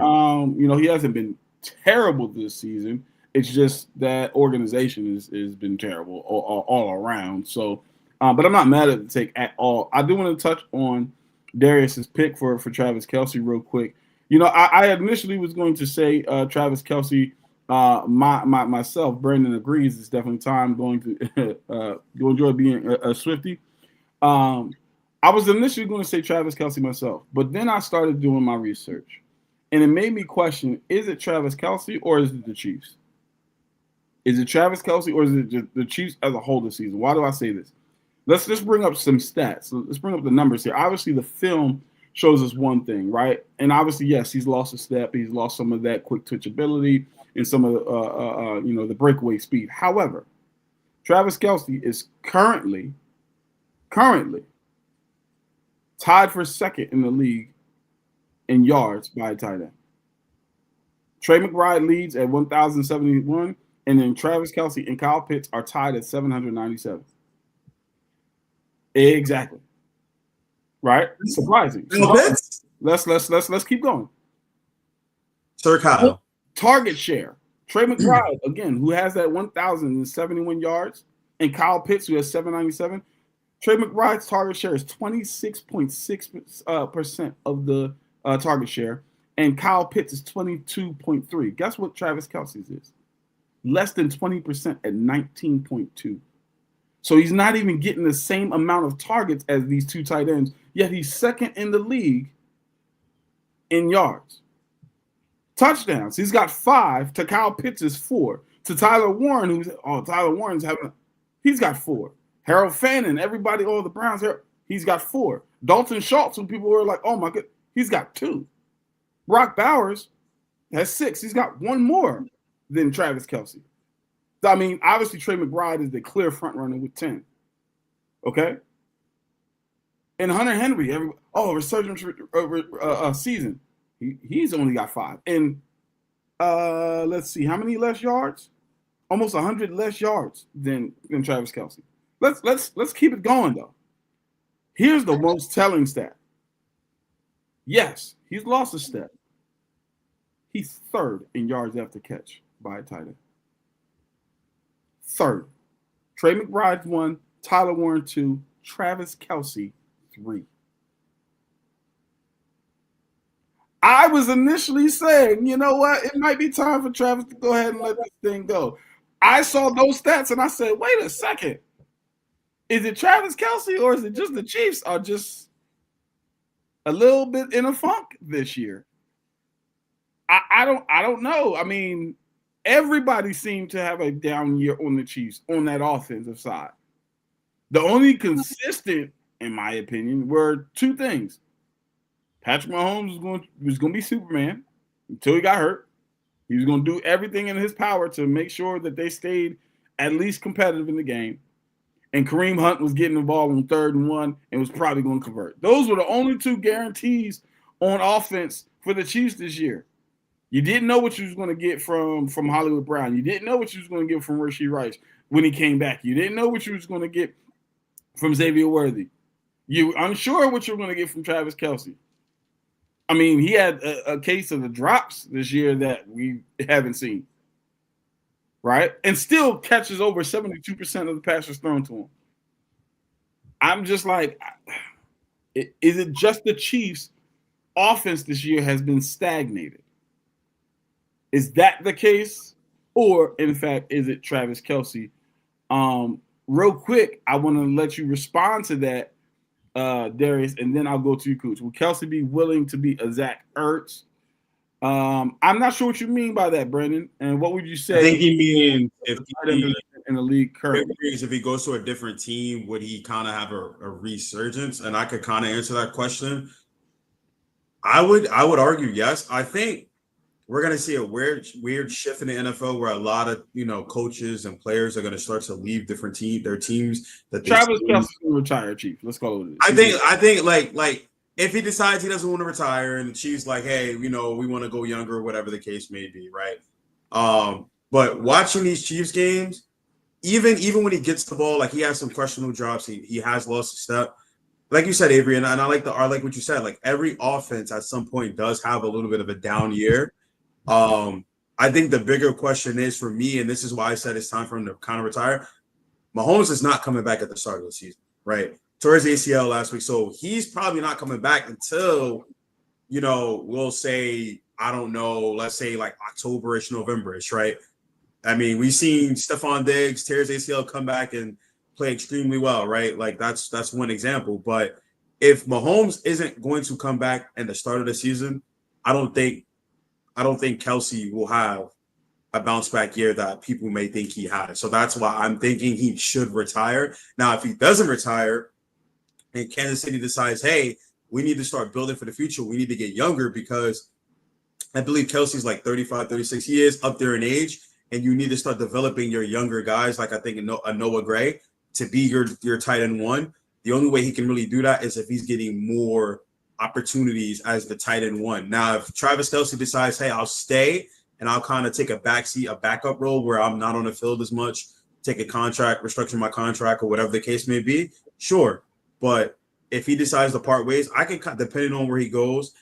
[SPEAKER 2] he hasn't been terrible this season. It's just that organization has been terrible all around. So, but I'm not mad at the take at all. I do want to touch on Darius's pick for Travis Kelce real quick. I initially was going to say Travis Kelce. Myself, Brandon agrees. It's definitely time going to go enjoy being a Swiftie. I was initially going to say Travis Kelce myself, but then I started doing my research, and it made me question: is it Travis Kelce or is it the Chiefs? Is it Travis Kelce or is it just the Chiefs as a whole this season? Why do I say this? Let's just bring up some stats. Let's bring up the numbers here. Obviously, the film shows us one thing, right? And obviously, yes, he's lost a step. He's lost some of that quick twitch ability and some of the breakaway speed. However, Travis Kelce is currently tied for second in the league in yards by a tight end. Trey McBride leads at 1,071, and then Travis Kelce and Kyle Pitts are tied at 797. Exactly. Right? Surprising. Let's keep going.
[SPEAKER 4] Sir Kyle.
[SPEAKER 2] Target share. Trey McBride, again, who has that 1,071 yards, and Kyle Pitts, who has 797. Trey McBride's target share is 26.6% of the target share, and Kyle Pitts is 22.3%. Guess what Travis Kelce's is? Less than 20% at 19.2%. So he's not even getting the same amount of targets as these two tight ends, yet he's second in the league in yards. Touchdowns, he's got 5 to Kyle Pitts' 4. To Tyler Warren, he's got 4. Harold Fannin, everybody, all the Browns, he's got 4. Dalton Schultz, who people were like, oh my God, he's got 2. Brock Bowers has 6. He's got 1 more than Travis Kelce. I mean, obviously, Trey McBride is the clear front runner with 10. Okay? And Hunter Henry, resurgence season. He's only got 5. And let's see, how many less yards? Almost 100 less yards than Travis Kelce. Let's keep it going, though. Here's the most telling stat. Yes, he's lost a step. He's 3rd in yards after catch by a tight end. 3rd. Trey McBride 1, Tyler Warren 2, Travis Kelce 3. I was initially saying, you know what? It might be time for Travis to go ahead and let this thing go. I saw those stats and I said, wait a second. Is it Travis Kelce or is it just the Chiefs are just a little bit in a funk this year? I don't know. I mean, everybody seemed to have a down year on the Chiefs on that offensive side. The only consistent, in my opinion, were 2 things. Patrick Mahomes was going to be Superman until he got hurt. He was going to do everything in his power to make sure that they stayed at least competitive in the game. And Kareem Hunt was getting the ball on 3rd and 1 and was probably going to convert. Those were the only 2 guarantees on offense for the Chiefs this year. You didn't know what you was going to get from Hollywood Brown. You didn't know what you was going to get from Rashee Rice when he came back. You didn't know what you was going to get from Xavier Worthy. You were unsure what you were going to get from Travis Kelce. I mean, he had a case of the drops this year that we haven't seen, right? And still catches over 72% of the passes thrown to him. I'm just like, is it just the Chiefs' offense this year has been stagnated? Is that the case? Or, in fact, is it Travis Kelce? Real quick, I want to let you respond to that, Darius, and then I'll go to you, Coach. Will Kelce be willing to be a Zach Ertz? I'm not sure what you mean by that, Brandon. And what would you say?
[SPEAKER 4] I think he means if
[SPEAKER 2] in the league currently,
[SPEAKER 4] if he goes to a different team, would he kind of have a resurgence? And I could kind of answer that question. I would argue yes. I think we're going to see a weird shift in the NFL where a lot of coaches and players are going to start to leave their teams. That
[SPEAKER 2] Travis Kelce will retire, Chief. Let's call it.
[SPEAKER 4] I think like if he decides he doesn't want to retire and the Chiefs like, hey, we want to go younger, whatever the case may be, right? But watching these Chiefs games, even when he gets the ball, like he has some questionable drops, he has lost a step. Like you said, Avery, and I like what you said. Like every offense at some point does have a little bit of a down year. I think the bigger question is for me, and this is why I said it's time for him to kind of retire. Mahomes is not coming back at the start of the season, right? Towards ACL last week, so he's probably not coming back until, we'll say, I don't know, let's say like October-ish, November-ish, right? I mean, we've seen Stephon Diggs tear his ACL, come back and play extremely well, right? Like that's one example. But if Mahomes isn't going to come back at the start of the season, I don't think Kelce will have a bounce back year that people may think he had. So that's why I'm thinking he should retire. Now, if he doesn't retire and Kansas City decides, hey, we need to start building for the future, we need to get younger, because I believe Kelce's like 35, 36. He is up there in age, and you need to start developing your younger guys, like I think a Noah Gray, to be your tight end one. The only way he can really do that is if he's getting more opportunities as the tight end one. Now, if Travis Kelce decides, hey, I'll stay and I'll kind of take a backseat, a backup role where I'm not on the field as much, take a contract, restructure my contract, or whatever the case may be, sure. But if he decides to part ways, I can, depending on where he goes,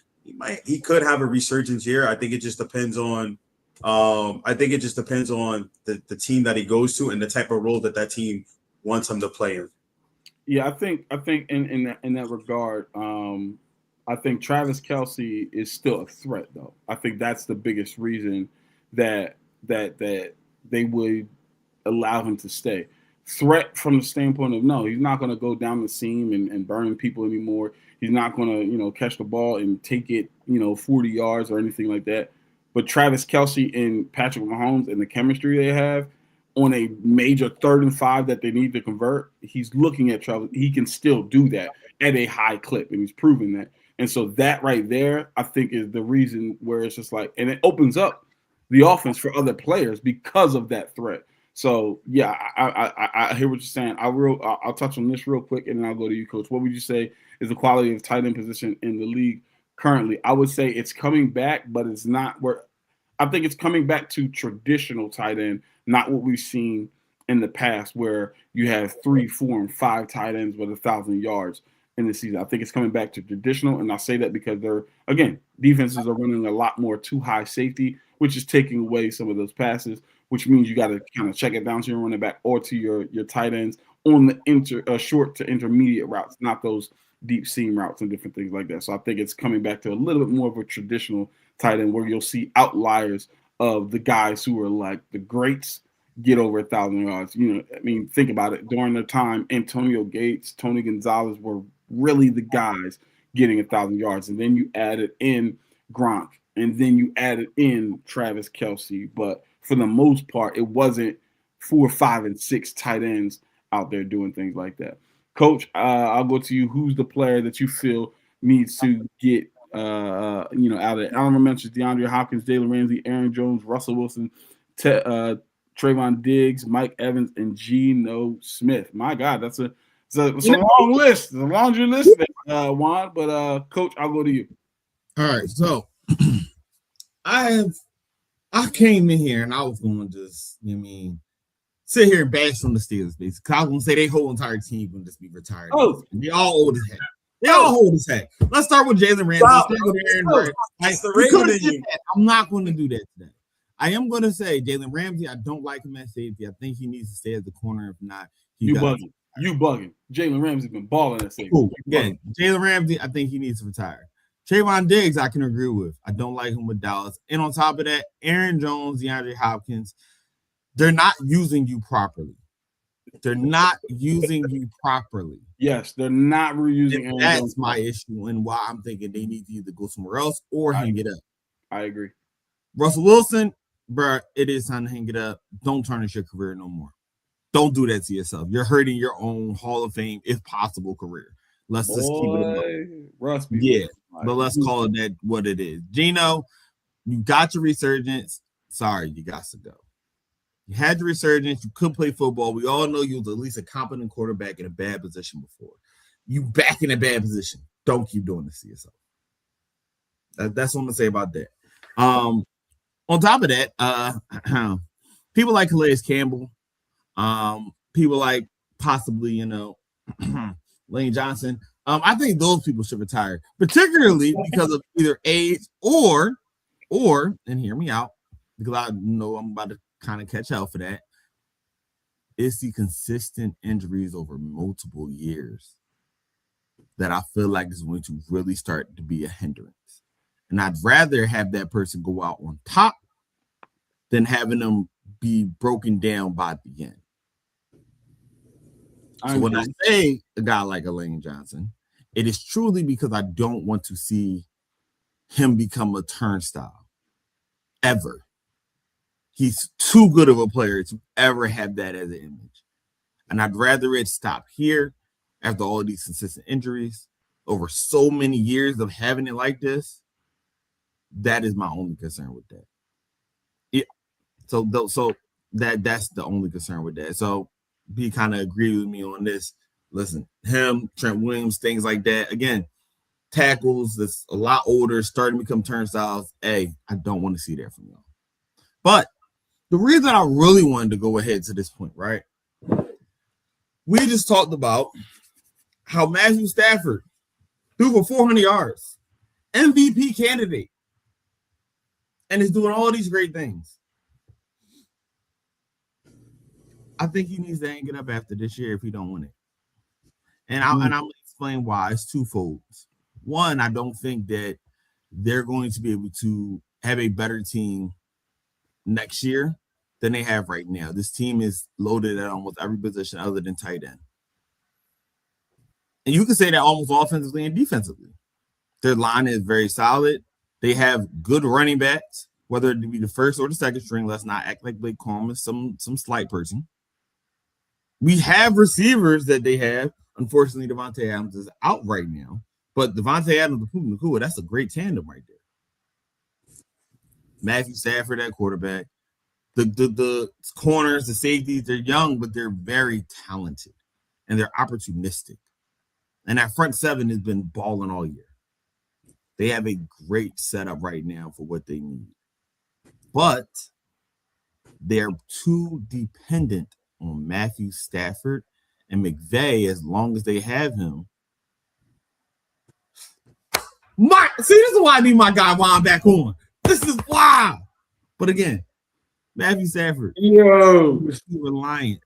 [SPEAKER 4] he could have a resurgence here. I think it just depends on the team that he goes to and the type of role that team wants him to play in.
[SPEAKER 2] Yeah, I think in that regard, I think Travis Kelce is still a threat, though. I think that's the biggest reason that they would allow him to stay. Threat from the standpoint of, no, he's not going to go down the seam and burn people anymore. He's not going to, catch the ball and take it, 40 yards or anything like that. But Travis Kelce and Patrick Mahomes and the chemistry they have on a major 3rd and 5 that they need to convert, he's looking at Travis. He can still do that at a high clip, and he's proven that. And so that right there, I think, is the reason where it's just like, and it opens up the offense for other players because of that threat. So, yeah, I hear what you're saying. I'll touch on this real quick, and then I'll go to you, Coach. What would you say is the quality of tight end position in the league currently? I would say it's coming back, but it's not where – I think it's coming back to traditional tight end, not what we've seen in the past where you have 3, 4, and 5 tight ends with 1,000 yards in the season. I think it's coming back to traditional, and I say that because defenses are running a lot more too high safety, which is taking away some of those passes, which means you got to kind of check it down to your running back or to your tight ends on the short to intermediate routes, not those deep seam routes and different things like that. So I think it's coming back to a little bit more of a traditional tight end where you'll see outliers of the guys who are like the greats get over 1,000 yards. Think about it. During their time, Antonio Gates, Tony Gonzalez were really the guys getting 1,000 yards. And then you added in Gronk, and then you added in Travis Kelce. But for the most part, it wasn't 4, 5, and 6 tight ends out there doing things like that. Coach, I'll go to you. Who's the player that you feel needs to get out of it? Honorable mentions: DeAndre Hopkins, Jalen Ramsey, Aaron Jones, Russell Wilson, Trayvon Diggs, Mike Evans, and Geno Smith. My God, it's a long list. It's a laundry list there, Juan. But Coach, I'll go to you.
[SPEAKER 3] All right, so I came in here and I was going to just, sit here and bash on the Steelers, basically. Because I was going to say their whole entire team would just be retired.
[SPEAKER 2] Oh,
[SPEAKER 3] they all old as heck. Let's start with Jalen Ramsey. I'm not going to do that today. I am going to say Jalen Ramsey, I don't like him at safety. I think he needs to stay as the corner. If not,
[SPEAKER 2] you bugging. Jalen Ramsey's been balling at safety.
[SPEAKER 3] Cool. Yeah, Jalen Ramsey, I think he needs to retire. Trayvon Diggs, I can agree with. I don't like him with Dallas. And on top of that, Aaron Jones, DeAndre Hopkins, they're not using you properly.
[SPEAKER 2] Yes, they're not reusing Aaron
[SPEAKER 3] That's
[SPEAKER 2] Jones.
[SPEAKER 3] my issue and why I'm thinking they need to either go somewhere else or hang it up.
[SPEAKER 2] I agree.
[SPEAKER 3] Russell Wilson, bro, it is time to hang it up. Don't tarnish your career no more. Don't do that to yourself. You're hurting your own Hall of Fame, if possible, career. Let's just keep it up. But let's call it that what it is. Geno, you got your resurgence. Sorry, you got to go. You had your resurgence. You could play football. We all know you was at least a competent quarterback in a bad position before. You back in a bad position. don't keep doing this to yourself. That's what I'm gonna say about that. On top of that, people like Calais Campbell, people like possibly, Lane Johnson. I think those people should retire, particularly because of either age or, and hear me out, because I know I'm about to kind of catch hell for that. It's the consistent injuries over multiple years that I feel like is going to really start to be a hindrance. And I'd rather have that person go out on top than having them be broken down by the end. So when I say a guy like Lane Johnson, it is truly because I don't want to see him become a turnstile ever. He's too good of a player to ever have that as an image. And I'd rather it stop here after all these consistent injuries over so many years of having it like this. That is my only concern with that. Yeah. So that's the only concern with that. So he kind of agreed with me on this. Listen, him, Trent Williams, things like that. Again, tackles that's a lot older, starting to become turnstiles. Hey, I don't want to see that from y'all. But the reason I really wanted to go ahead to this point, right? We just talked about how Matthew Stafford threw for 400 yards, MVP candidate, and is doing all these great things. I think he needs to hang it up after this year if he don't win it. And I'm going to explain why. It's twofold. One, I don't think that they're going to be able to have a better team next year than they have right now. This team is loaded at almost every position other than tight end. And you can say that almost offensively and defensively. Their line is very solid. They have good running backs, whether it be the first or the second string. Let's not act like Blake Coleman, some slight person. We have receivers that they have. Unfortunately, Devontae Adams is out right now. But Devontae Adams and Puka Nacua, that's a great tandem right there. Matthew Stafford at quarterback. The corners, the safeties, they're young, but they're very talented. And they're opportunistic. And that front seven has been balling all year. They have a great setup right now for what they need. But they're too dependent on Matthew Stafford and McVay as long as they have him. This is why I need my guy Juan back on. This is why. But again, Matthew Stafford, reliance.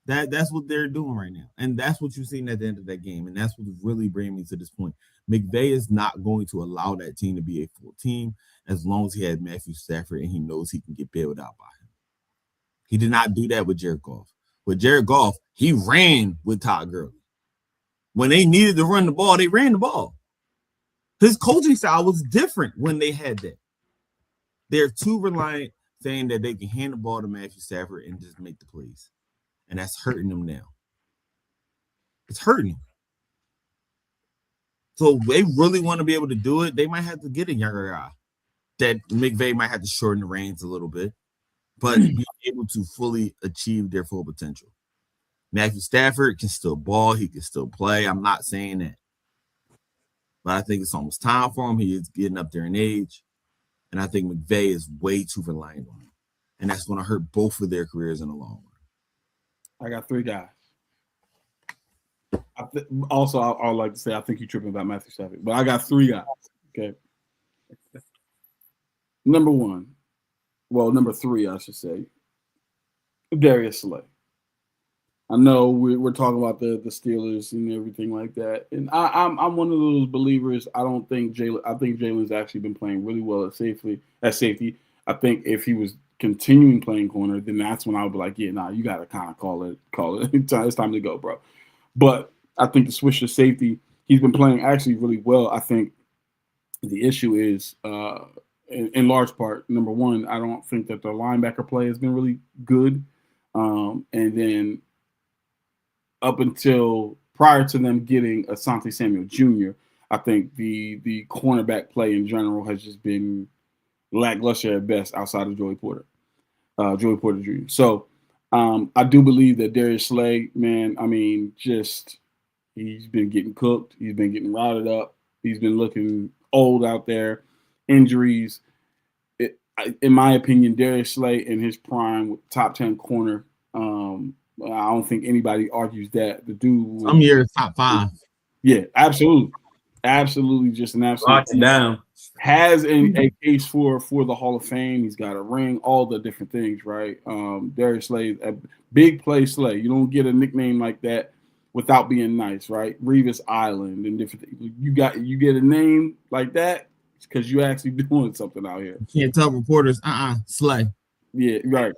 [SPEAKER 3] That's what they're doing right now. And that's what you've seen at the end of that game. And that's what's really bringing me to this point. McVay is not going to allow that team to be a full team as long as he has Matthew Stafford and he knows he can get bailed out by him. He did not do that with Jared Goff. With Jared Goff, he ran with Todd Gurley. When they needed to run the ball, they ran the ball. His coaching style was different when they had that. They're too reliant saying that they can hand the ball to Matthew Stafford and just make the plays. And that's hurting them now. It's hurting them. So they really want to be able to do it. They might have to get a younger guy. That McVay might have to shorten the reins a little bit, but be able to fully achieve their full potential. Matthew Stafford can still ball. He can still play. I'm not saying that. But I think it's almost time for him. He is getting up there in age. And I think McVay is way too reliant on him. And that's going to hurt both of their careers in the long run.
[SPEAKER 2] I got three guys. Also, I would like to say I think you're tripping about Matthew Stafford. But I got three guys. Okay. Number three, I should say. Darius Slay. I know we're talking about the Steelers and everything like that, and I'm one of those believers. I think Jalen's actually been playing really well at safety. I think if he was continuing playing corner, then that's when I would be like, yeah, nah, you got to kind of call it. It's time to go, bro. But I think the switch to safety, he's been playing actually really well. I think the issue is, in large part, number one, I don't think that the linebacker play has been really good, and then up until prior to them getting Asante Samuel Jr., I think the cornerback play in general has just been lackluster at best outside of Joey Porter Jr. So I do believe that Darius Slay, man, I mean, just He's been getting cooked. He's been getting routed up. He's been looking old out there. Injuries. In my opinion, Darius Slay in his prime, top 10 corner. I don't think anybody argues that. The dude.
[SPEAKER 3] Some years top 5.
[SPEAKER 2] Yeah, absolutely. Absolutely, just an absolute.
[SPEAKER 4] Locked it down.
[SPEAKER 2] Has a case for the Hall of Fame. He's got a ring, all the different things, right? Darius Slay, a big play Slay. You don't get a nickname like that without being nice, right? Revis Island and different things. You get a name like that because you actually doing something out here.
[SPEAKER 3] You can't tell reporters, Slay.
[SPEAKER 2] Yeah, right.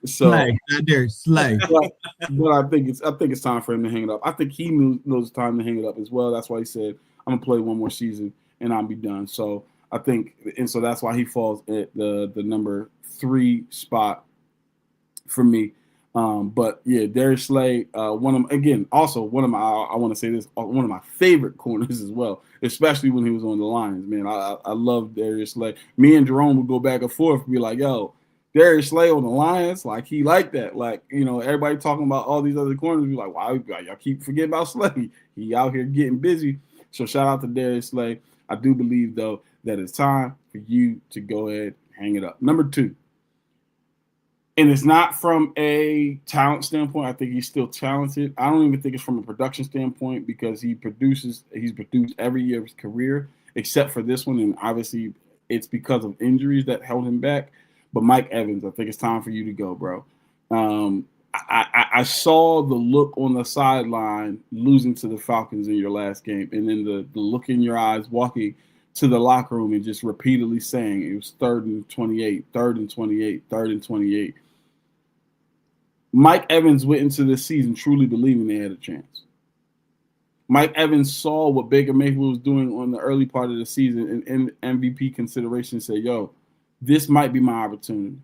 [SPEAKER 2] So
[SPEAKER 3] Slay, not Darius, Slay.
[SPEAKER 2] But I think it's time for him to hang it up. I think he knows it's time to hang it up as well. That's why he said, "I'm gonna play one more season and I'll be done." So I think, and so that's why he falls at the number 3 spot for me. But yeah, Darius Slay, one of my favorite corners as well, especially when he was on the Lions. Man, I love Darius Slay. Me and Jerome would go back and forth and be like, "Yo, Darius Slay on the Lions, like he like that." Like, everybody talking about all these other corners, be like, "Why y'all keep forgetting about Slay? He out here getting busy." So shout out to Darius Slay. I do believe though that it's time for you to go ahead and hang it up. Number 2. And it's not from a talent standpoint. I think he's still talented. I don't even think it's from a production standpoint because he's produced every year of his career, except for this one. And obviously it's because of injuries that held him back. But Mike Evans, I think it's time for you to go, bro. I saw the look on the sideline losing to the Falcons in your last game. And then the look in your eyes walking to the locker room and just repeatedly saying it was 3rd and 28, 3rd and 28, 3rd and 28. Mike Evans went into this season truly believing they had a chance. Mike Evans saw what Baker Mayfield was doing on the early part of the season and MVP consideration, said, "Yo, this might be my opportunity."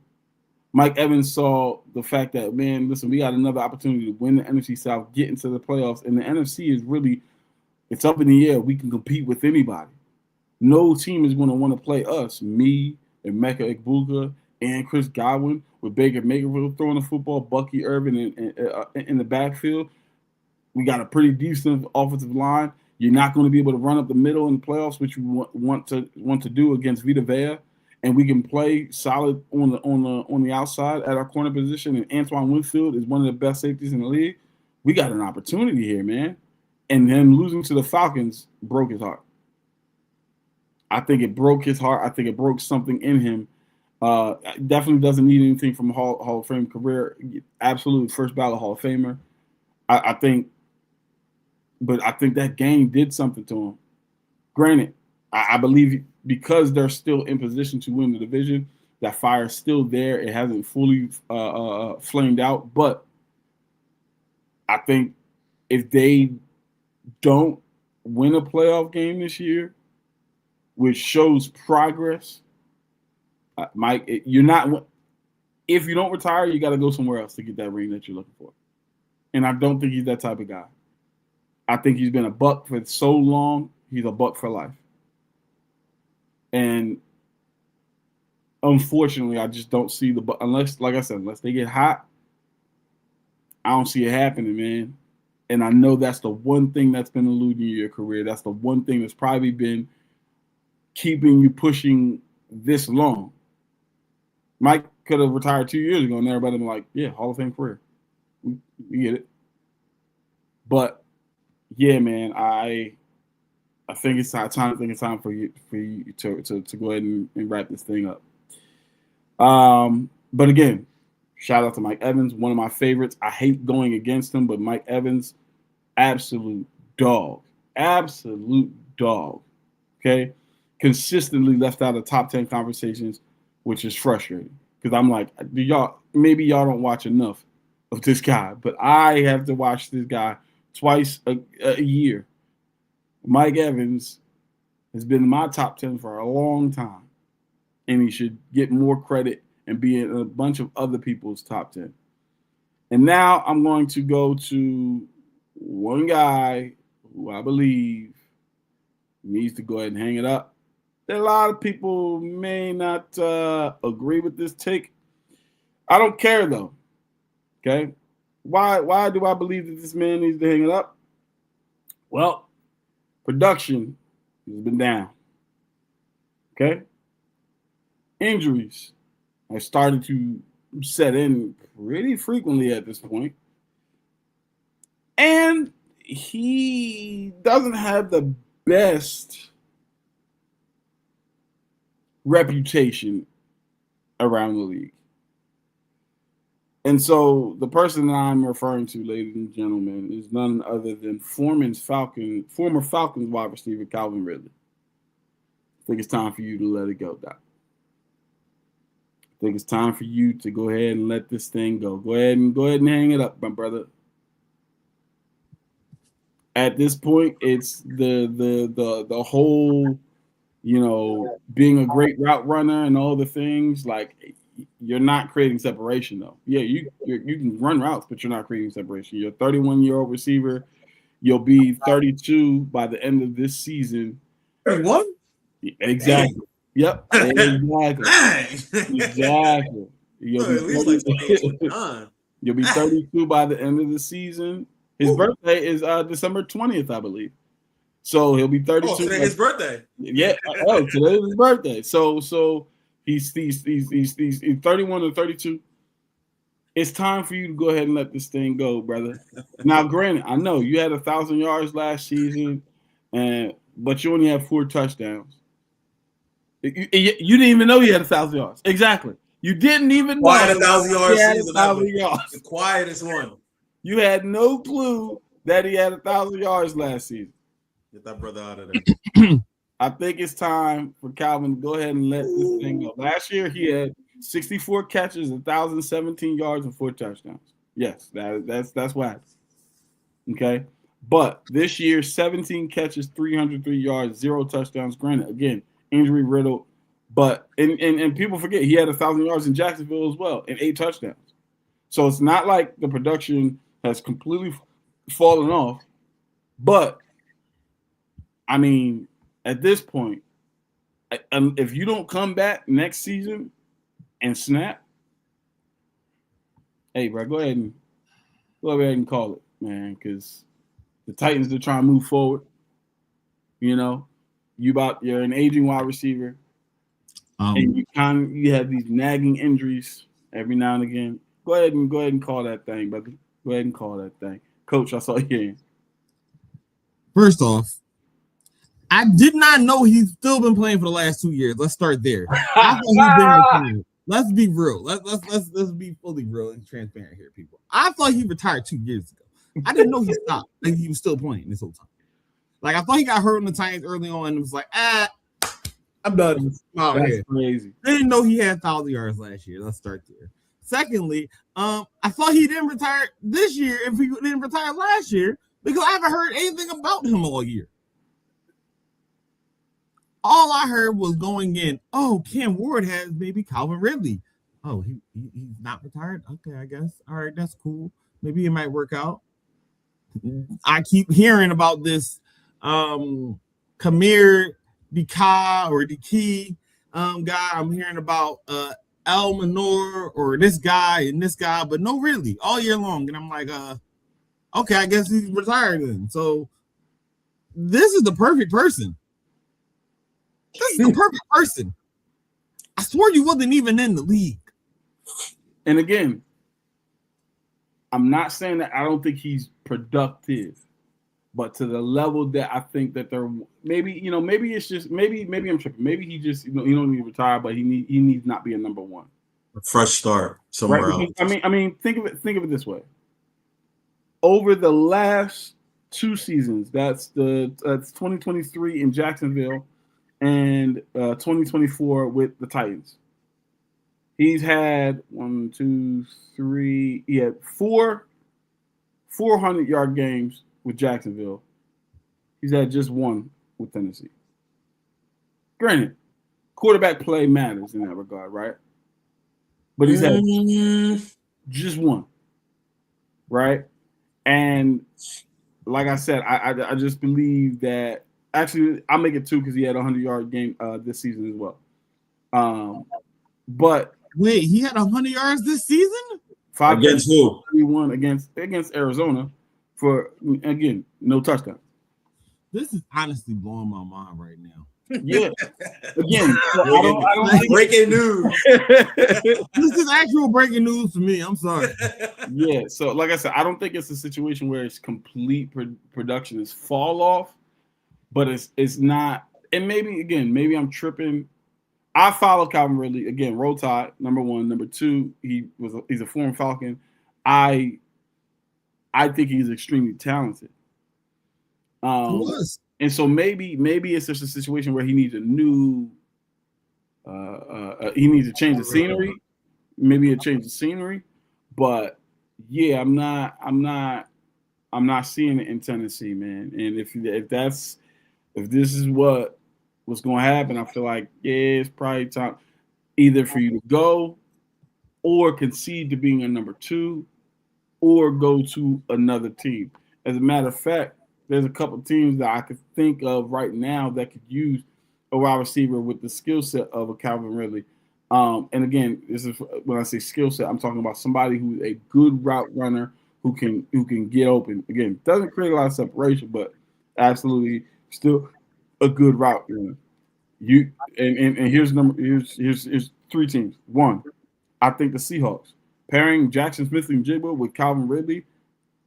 [SPEAKER 2] Mike Evans saw the fact that, man, listen, we got another opportunity to win the NFC South, get into the playoffs, and the NFC is really, it's up in the air. We can compete with anybody. No team is going to want to play us, me, and Emeka Egbuka, and Chris Godwin, with Baker Mayfield throwing the football, Bucky Irvin in the backfield. We got a pretty decent offensive line. You're not going to be able to run up the middle in the playoffs, which we want to do against Vita Vea, and we can play solid on the outside at our corner position. And Antoine Winfield is one of the best safeties in the league. We got an opportunity here, man. And him losing to the Falcons broke his heart. I think it broke his heart. I think it broke something in him. Definitely doesn't need anything from a Hall of Fame career. Absolutely first ballot Hall of Famer. I think that game did something to him. Granted, I believe because they're still in position to win the division, that fire is still there. It hasn't fully flamed out. But I think if they don't win a playoff game this year, which shows progress, Mike, you're not. If you don't retire, you got to go somewhere else to get that ring that you're looking for. And I don't think he's that type of guy. I think he's been a buck for so long. He's a buck for life. And unfortunately, I just don't see unless, like I said, unless they get hot, I don't see it happening, man. And I know that's the one thing that's been eluding your career. That's the one thing that's probably been keeping you pushing this long. Mike could have retired 2 years ago, and everybody been like, "Yeah, Hall of Fame career." We get it. But yeah, man, I think it's time. I think it's time for you to go ahead and wrap this thing up. But again, shout out to Mike Evans, one of my favorites. I hate going against him, but Mike Evans, absolute dog. Okay, consistently left out of top 10 conversations, which is frustrating because I'm like, maybe y'all don't watch enough of this guy, but I have to watch this guy twice a year. Mike Evans has been in my top 10 for a long time, and he should get more credit and be in a bunch of other people's top 10. And now I'm going to go to one guy who I believe needs to go ahead and hang it up. A lot of people may not agree with this take. I don't care, though. Okay? Why do I believe that this man needs to hang it up? Well, production has been down. Okay? Injuries have started to set in pretty frequently at this point. And he doesn't have the best reputation around the league. And so the person that I'm referring to, ladies and gentlemen, is none other than former Falcons wide receiver Calvin Ridley. I think it's time for you to let it go, Doc. I think it's time for you to go ahead and let this thing go. Go ahead and hang it up, my brother. At this point, it's the whole, being a great route runner and all the things. Like, you're not creating separation, though. Yeah, you can run routes, but you're not creating separation. You're a 31-year-old receiver. You'll be 32 by the end of this season.
[SPEAKER 4] 31?
[SPEAKER 2] Exactly. Dang. Yep. Exactly. You'll be 32 by the end of the season. His birthday is December 20th, I believe. So he'll be 32.
[SPEAKER 4] Oh, today's his birthday.
[SPEAKER 2] Yeah. Oh, today is his birthday. So he's 31 or 32. It's time for you to go ahead and let this thing go, brother. Now, granted, I know you had 1,000 yards last season, but you only have 4 touchdowns. You didn't even know you had 1,000 yards. Exactly. You didn't even know.
[SPEAKER 4] Quiet 1,000 yards season.
[SPEAKER 2] 1,000 yards.
[SPEAKER 4] The quietest one.
[SPEAKER 2] You had no clue that he had 1,000 yards last season.
[SPEAKER 4] Get that brother out of there.
[SPEAKER 2] I think it's time for Calvin to go ahead and let this thing go. Last year, he had 64 catches, 1,017 yards, and 4 touchdowns. Yes, that's what happened. Okay? But this year, 17 catches, 303 yards, 0 touchdowns. Granted, again, injury riddled. But and people forget he had 1,000 yards in Jacksonville as well and 8 touchdowns. So it's not like the production has completely fallen off. But, I mean, at this point, if you don't come back next season and snap, hey, bro, go ahead and call it, man, because the Titans are trying to move forward. You're an aging wide receiver, and you have these nagging injuries every now and again. Go ahead and call that thing, brother. Go ahead and call that thing, Coach. I saw you in.
[SPEAKER 3] First off, I did not know he's still been playing for the last 2 years. Let's start there. I thought he's been retired. Let's be real. Let's be fully real and transparent here, people. I thought he retired 2 years ago. I didn't know he stopped. Like, he was still playing this whole time. Like, I thought he got hurt on the Titans early on and was like, I'm done.
[SPEAKER 2] That's crazy.
[SPEAKER 3] I didn't know he had 1,000 yards last year. Let's start there. Secondly, I thought he didn't retire this year if he didn't retire last year because I haven't heard anything about him all year. All I heard was going in, Cam Ward has maybe Calvin Ridley. Oh, he's not retired? Okay, I guess. All right, that's cool. Maybe it might work out. I keep hearing about this Kamir Diki guy. I'm hearing about El Manor or this guy and this guy, but no Ridley all year long. And I'm like, okay, I guess he's retired then. So this is the perfect person. This is the perfect person. I swore you wasn't even in the league.
[SPEAKER 2] And again, I'm not saying that I don't think he's productive, but to the level that I think that they're maybe it's just maybe I'm tripping. Maybe he just he don't need to retire, but he needs not be a number one.
[SPEAKER 4] A fresh start somewhere else.
[SPEAKER 2] I mean, think of it this way. Over the last 2 seasons, that's 2023 in Jacksonville and 2024 with the Titans. He's had 1, 2, 3. He had 4 400-yard games with Jacksonville. He's had just 1 with Tennessee. Granted, quarterback play matters in that regard, right? But he's had just 1, right? And like I said, I just believe that. Actually, I'll make it 2 because he had a 100-yard game this season as well. But
[SPEAKER 3] wait, he had 100 yards this season?
[SPEAKER 2] 5
[SPEAKER 4] against who?
[SPEAKER 2] 31 against Arizona for, again, no touchdown.
[SPEAKER 3] This is honestly blowing my mind right now.
[SPEAKER 2] Yeah. Again, so I don't think
[SPEAKER 4] breaking news.
[SPEAKER 3] This is actual breaking news for me. I'm sorry.
[SPEAKER 2] Yeah. So, like I said, I don't think it's a situation where it's complete production is fall off, but it's not. And maybe I'm tripping. I follow Calvin Ridley again. Roll Tide, number one. Number two, he's a former Falcon. I think he's extremely talented.
[SPEAKER 3] He was.
[SPEAKER 2] And so maybe it's just a situation where he needs a new, he needs to change the scenery, maybe a change of scenery. But yeah, I'm not seeing it in Tennessee, man. And if this is what's going to happen, I feel like it's probably time either for you to go or concede to being a number two or go to another team. As a matter of fact, there's a couple of teams that I could think of right now that could use a wide receiver with the skill set of a Calvin Ridley. And again, this is when I say skill set, I'm talking about somebody who's a good route runner who can get open. Again, doesn't create a lot of separation, but absolutely still a good route runner. Here's three teams. One, I think the Seahawks pairing Jackson Smith-Njigba with Calvin Ridley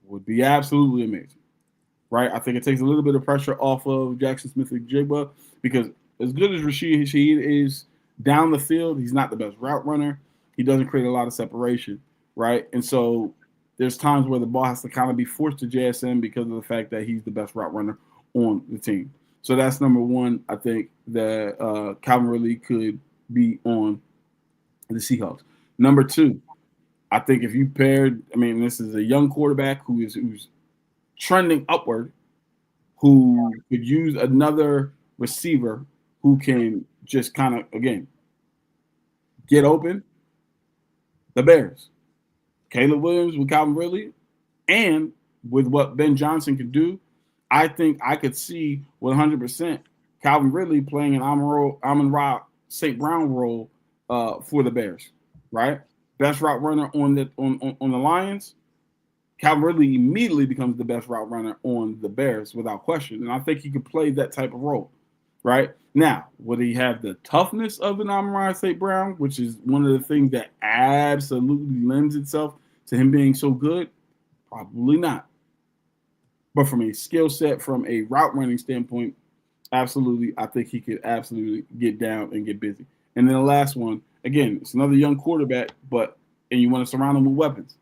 [SPEAKER 2] would be absolutely amazing. Right, I think it takes a little bit of pressure off of Jackson Smith-Njigba because as good as Rashid is down the field, he's not the best route runner. He doesn't create a lot of separation, right? And so there's times where the ball has to kind of be forced to JSN because of the fact that he's the best route runner on the team. So that's number one. I think that Calvin Ridley could be on the Seahawks. Number two, I think if you paired, this is a young quarterback who's trending upward, who could use another receiver who can just kind of, again, get open. The Bears. Caleb Williams with Calvin Ridley, and with what Ben Johnson could do, I think I could see 100% Calvin Ridley playing an Amon-Ra St. Brown role for the Bears, right? Best route runner on the Lions. Calvin Ridley immediately becomes the best route runner on the Bears without question. And I think he could play that type of role, right? Now, would he have the toughness of an Amon-Ra St. Brown, which is one of the things that absolutely lends itself to him being so good? Probably not. But from a skill set, from a route running standpoint, absolutely, I think he could absolutely get down and get busy. And then the last one, again, it's another young quarterback, and you want to surround him with weapons.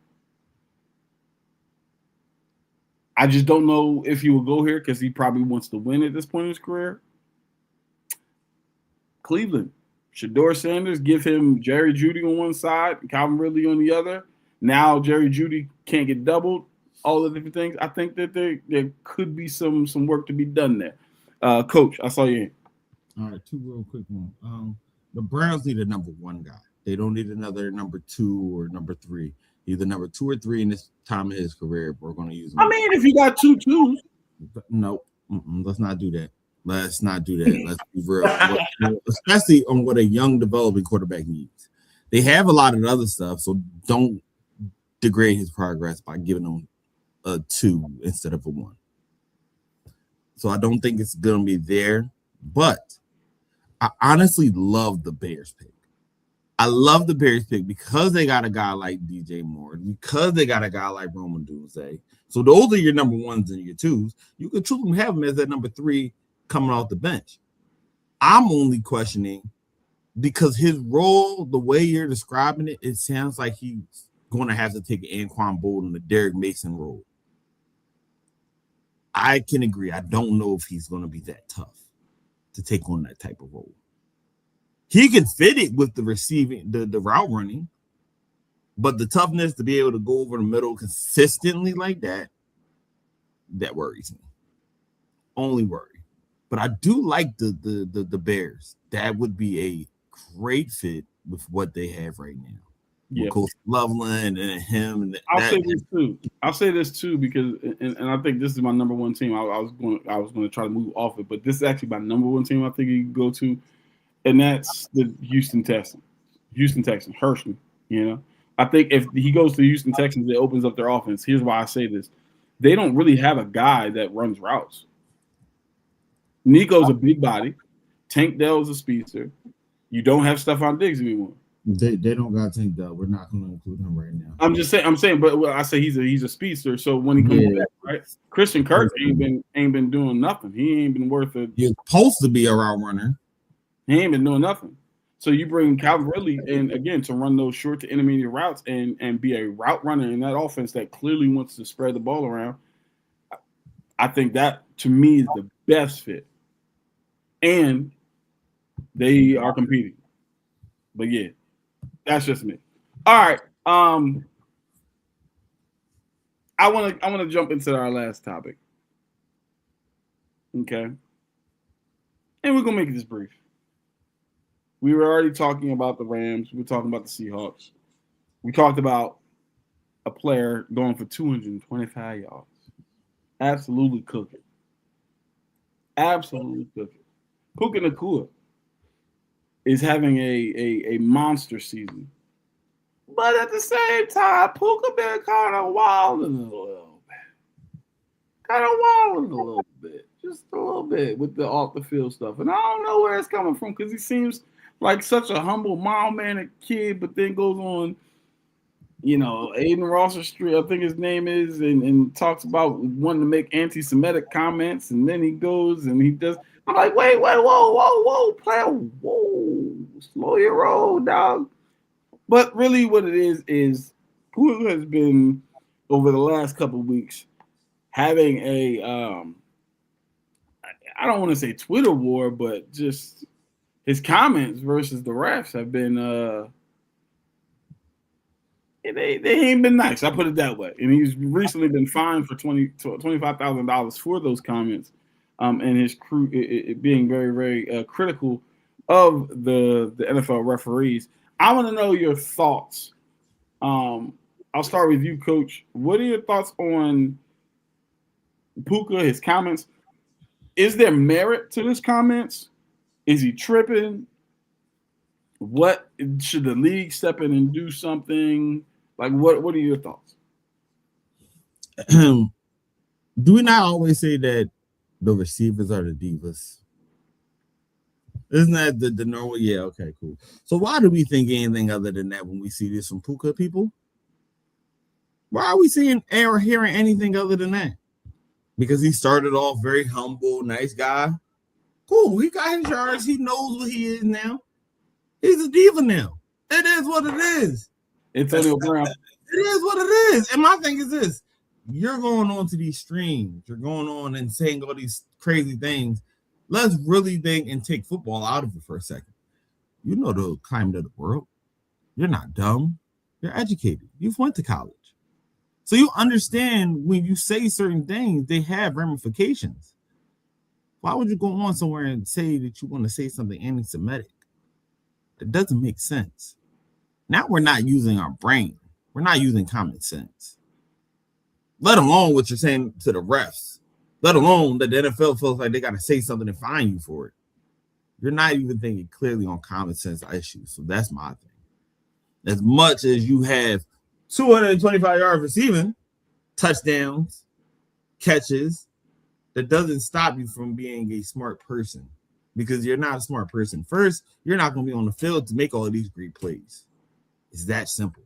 [SPEAKER 2] I just don't know if he will go here because he probably wants to win at this point in his career. Cleveland, Shedeur Sanders, give him Jerry Jeudy on one side, Calvin Ridley on the other. Now Jerry Jeudy can't get doubled, all the different things. I think that there could be some work to be done there. Coach, I saw you in.
[SPEAKER 3] All right, two real quick ones. The Browns need a number one guy. They don't need another number two or number three. Either number two or three in this time of his career. We're going to use him.
[SPEAKER 2] If you got two twos.
[SPEAKER 3] No, let's not do that. Let's not do that. Let's be real. Especially on what a young developing quarterback needs. They have a lot of other stuff, so don't degrade his progress by giving him a 2 instead of a 1. So I don't think it's going to be there, but I honestly love the Bears pick. I love the Bears pick because they got a guy like DJ Moore, because they got a guy like Roman Doomsday. So those are your number ones and your twos. You could truly have him as that number 3 coming off the bench. I'm only questioning because his role, the way you're describing it, it sounds like he's going to have to take an Anquan Boldin, the Derek Mason role. I can agree. I don't know if he's going to be that tough to take on that type of role. He can fit it with the receiving, the route running, but the toughness to be able to go over the middle consistently like that worries me. Only worry. But I do like the Bears. That would be a great fit with what they have right now.
[SPEAKER 2] Yeah.
[SPEAKER 3] Coach Loveland and him. And
[SPEAKER 2] I'll say this too because, and I think this is my number one team. I was going to try to move off it, but this is actually my number one team. I think you can go to, and that's the Houston Texans. Hershman. You know, I think if he goes to the Houston Texans, it opens up their offense. Here's why I say this: they don't really have a guy that runs routes. Nico's a big body. Tank Dell's a speedster. You don't have Stephon Diggs anymore.
[SPEAKER 3] They don't got Tank Dell. We're not going to include him right now.
[SPEAKER 2] I'm saying, but I say he's a speedster. So when he comes back, right? Christian Kirk ain't been doing nothing. He ain't been worth it.
[SPEAKER 3] He's supposed to be a route runner.
[SPEAKER 2] He ain't been doing nothing. So you bring Calvin Ridley in again to run those short to intermediate routes and be a route runner in that offense that clearly wants to spread the ball around. I think that to me is the best fit. And they are competing. But yeah, that's just me. All right. I wanna jump into our last topic. Okay. And we're gonna make this brief. We were already talking about the Rams. We were talking about the Seahawks. We talked about a player going for 225 yards. Absolutely cooking. Absolutely cooking. Puka Nacua is having a monster season. But at the same time, Puka been kind of wilding a little bit. Just a little bit with the off the field stuff. And I don't know where it's coming from because he seems like such a humble, mild-mannered kid, but then goes on, Aiden Rosser Street, I think his name is, and talks about wanting to make anti-Semitic comments, and then he goes and he does. I'm like, wait, whoa, player, whoa, slow your roll, dog. But really what it is Puka has been, over the last couple of weeks, having a, I don't want to say Twitter war, but just his comments versus the refs have been, they ain't been nice. I put it that way. And he's recently been fined for $25,000 for those comments, and his crew being very, very critical of the NFL referees. I want to know your thoughts. I'll start with you, Coach. What are your thoughts on Puka, his comments? Is there merit to his comments? Is he tripping? What should the league step in and do something? Like, what are your thoughts?
[SPEAKER 3] Do we not always say that the receivers are the divas? Isn't that the normal? Yeah, okay, cool. So why do we think anything other than that when we see this from Puka people? Why are we seeing or hearing anything other than that? Because he started off very humble, nice guy. Cool, he got his yards. He knows what he is now. He's a diva now. It is what it is.
[SPEAKER 2] Antonio Brown.
[SPEAKER 3] It is what it is. And my thing is this. You're going on to these streams. You're going on and saying all these crazy things. Let's really think and take football out of it for a second. You know the climate of the world. You're not dumb. You're educated. You've went to college. So you understand when you say certain things, they have ramifications. Why would you go on somewhere and say that you want to say something anti-Semitic? That doesn't make sense. Now we're not using our brain. We're not using common sense. Let alone what you're saying to the refs. Let alone that the NFL feels like they got to say something and fine you for it. You're not even thinking clearly on common sense issues. So that's my thing. As much as you have 225 yards receiving, touchdowns, catches, that doesn't stop you from being a smart person, because you're not a smart person. First, you're not going to be on the field to make all of these great plays. It's that simple.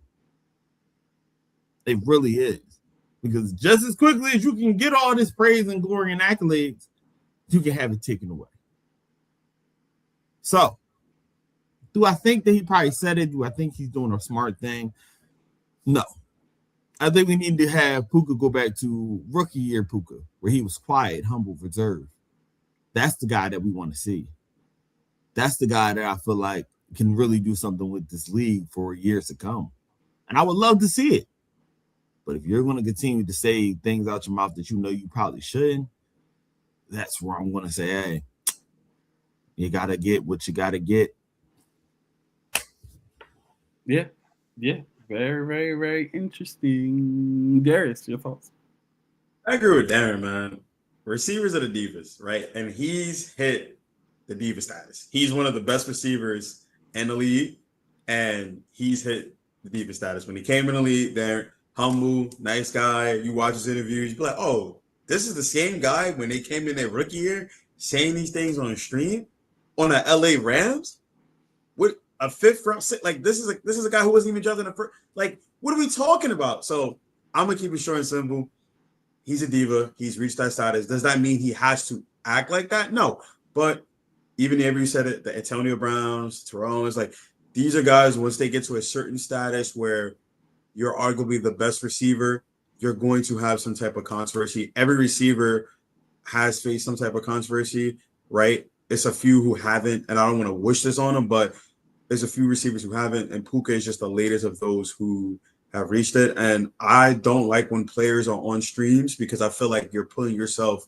[SPEAKER 3] It really is. Because just as quickly as you can get all this praise and glory and accolades, you can have it taken away. So, do I think that he probably said it? Do I think he's doing a smart thing? No. I think we need to have Puka go back to rookie year Puka, where he was quiet, humble, reserved. That's the guy that we want to see. That's the guy that I feel like can really do something with this league for years to come. And I would love to see it. But if you're going to continue to say things out your mouth that you know you probably shouldn't, that's where I'm going to say, hey, you got to get what you got to get.
[SPEAKER 2] Yeah. Very, very, very interesting. Darius, your thoughts?
[SPEAKER 4] I agree with Darren, man. Receivers are the divas, right? And he's hit the diva status. He's one of the best receivers in the league, and he's hit the diva status. When he came in the league, they're humble, nice guy. You watch his interviews, you be like, oh, this is the same guy when they came in their rookie year, saying these things on a stream on the LA Rams with a 5th round, like this is a guy who wasn't even drafted in the first. Like, what are we talking about? So I'm gonna keep it short and simple. He's a diva. He's reached that status. Does that mean he has to act like that? No. But even if you said it, the Antonio Browns, Terrell, like these are guys, once they get to a certain status where you're arguably the best receiver, you're going to have some type of controversy. Every receiver has faced some type of controversy, right? It's a few who haven't, and I don't want to wish this on them, but there's a few receivers who haven't, and Puka is just the latest of those who have reached it. And I don't like when players are on streams because I feel like you're putting yourself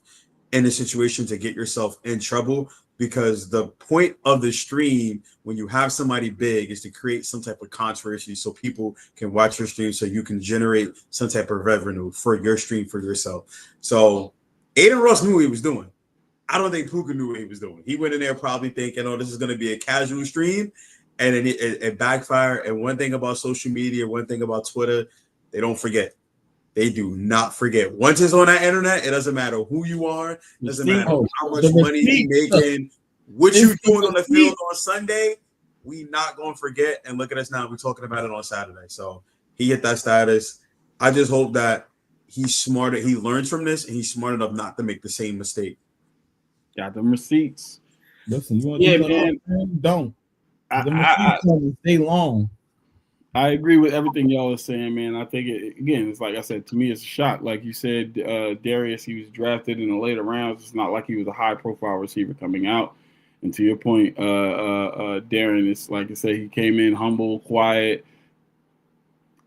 [SPEAKER 4] in a situation to get yourself in trouble, because the point of the stream when you have somebody big is to create some type of controversy so people can watch your stream, so you can generate some type of revenue for your stream for yourself. So Aiden Ross knew what he was doing. I don't think Puka knew what he was doing. He went in there probably thinking, oh, this is going to be a casual stream, and it backfired. And one thing about social media, one thing about Twitter, they don't forget. They do not forget. Once it's on that internet, it doesn't matter who you are. It doesn't matter how much money you're making, what you're doing on the field on Sunday. We not going to forget. And look at us now. We're talking about it on Saturday. So he hit that status. I just hope that he's smarter. He learns from this, and he's smart enough not to make the same mistake.
[SPEAKER 2] Got them receipts.
[SPEAKER 3] Listen, you want
[SPEAKER 2] Yeah,
[SPEAKER 3] to
[SPEAKER 2] man.
[SPEAKER 3] Don't. The receipts don't stay long.
[SPEAKER 2] I agree with everything y'all are saying, man. I think it's like I said, to me, it's a shock. Like you said, Darius, he was drafted in the later rounds. It's not like he was a high-profile receiver coming out. And to your point, Darren, it's like I said, he came in humble, quiet,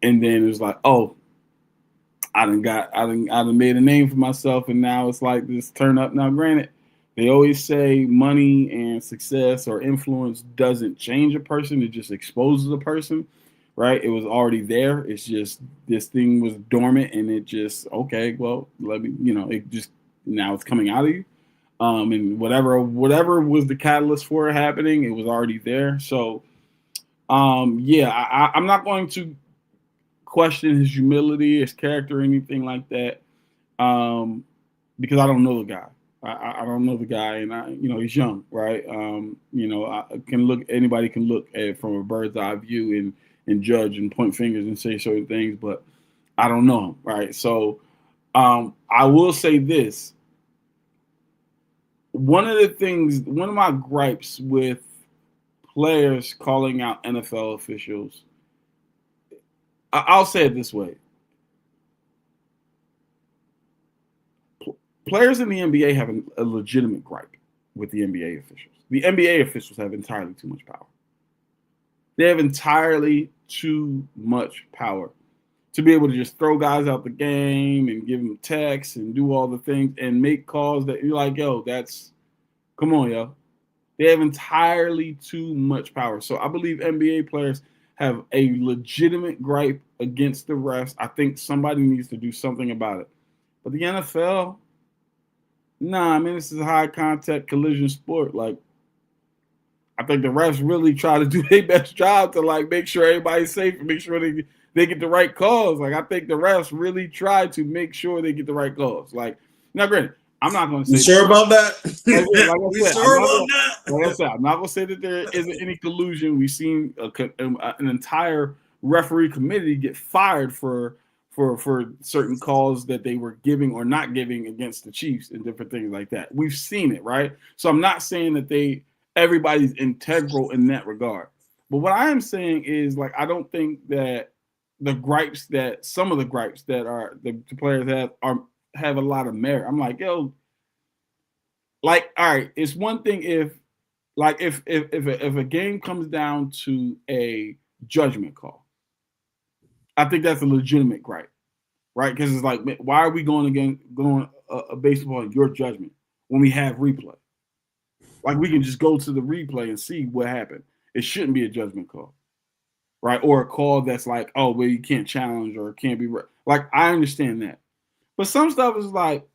[SPEAKER 2] and then it was like, oh, I done made a name for myself, and now it's like this turn up. Now, granted, they always say money and success or influence doesn't change a person; it just exposes a person. Right, it was already there. It's just this thing was dormant, and it just okay. Well, let me, it just now it's coming out of you, and whatever was the catalyst for it happening, it was already there. So, I'm not going to question his humility, his character, or anything like that, because I don't know the guy. I don't know the guy, and he's young, right? Anybody can look at it from a bird's eye view and judge and point fingers and say certain things, but I don't know him, right? So I will say this. One of my gripes with players calling out NFL officials, I'll say it this way. Players in the NBA have a legitimate gripe with the NBA officials. The NBA officials have entirely too much power. They have entirely too much power to be able to just throw guys out the game and give them texts and do all the things and make calls that you're like, yo, come on, yo. They have entirely too much power. So I believe NBA players have a legitimate gripe against the refs. I think somebody needs to do something about it. But the NFL, this is a high contact collision sport. Like, I think the refs really try to do their best job to make sure everybody's safe and make sure they get the right calls. Like, I think the refs really try to make sure they get the right calls. Like, now granted, I'm not going to say.
[SPEAKER 4] You sure about that?
[SPEAKER 2] Like I said, I'm not going to say that there isn't any collusion. We've seen an entire referee committee get fired for certain calls that they were giving or not giving against the Chiefs and different things like that. We've seen it, right? So I'm not saying that everybody's integral in that regard. But what I am saying is, I don't think that some of the gripes that the players have a lot of merit. I'm like, yo, all right, it's one thing if a game comes down to a judgment call, I think that's a legitimate gripe, right? Because it's like, why are we going based upon your judgment when we have replay? Like, we can just go to the replay and see what happened. It shouldn't be a judgment call, right? Or a call that's like, oh, well, you can't challenge or it can't be like, I understand that. But some stuff is like,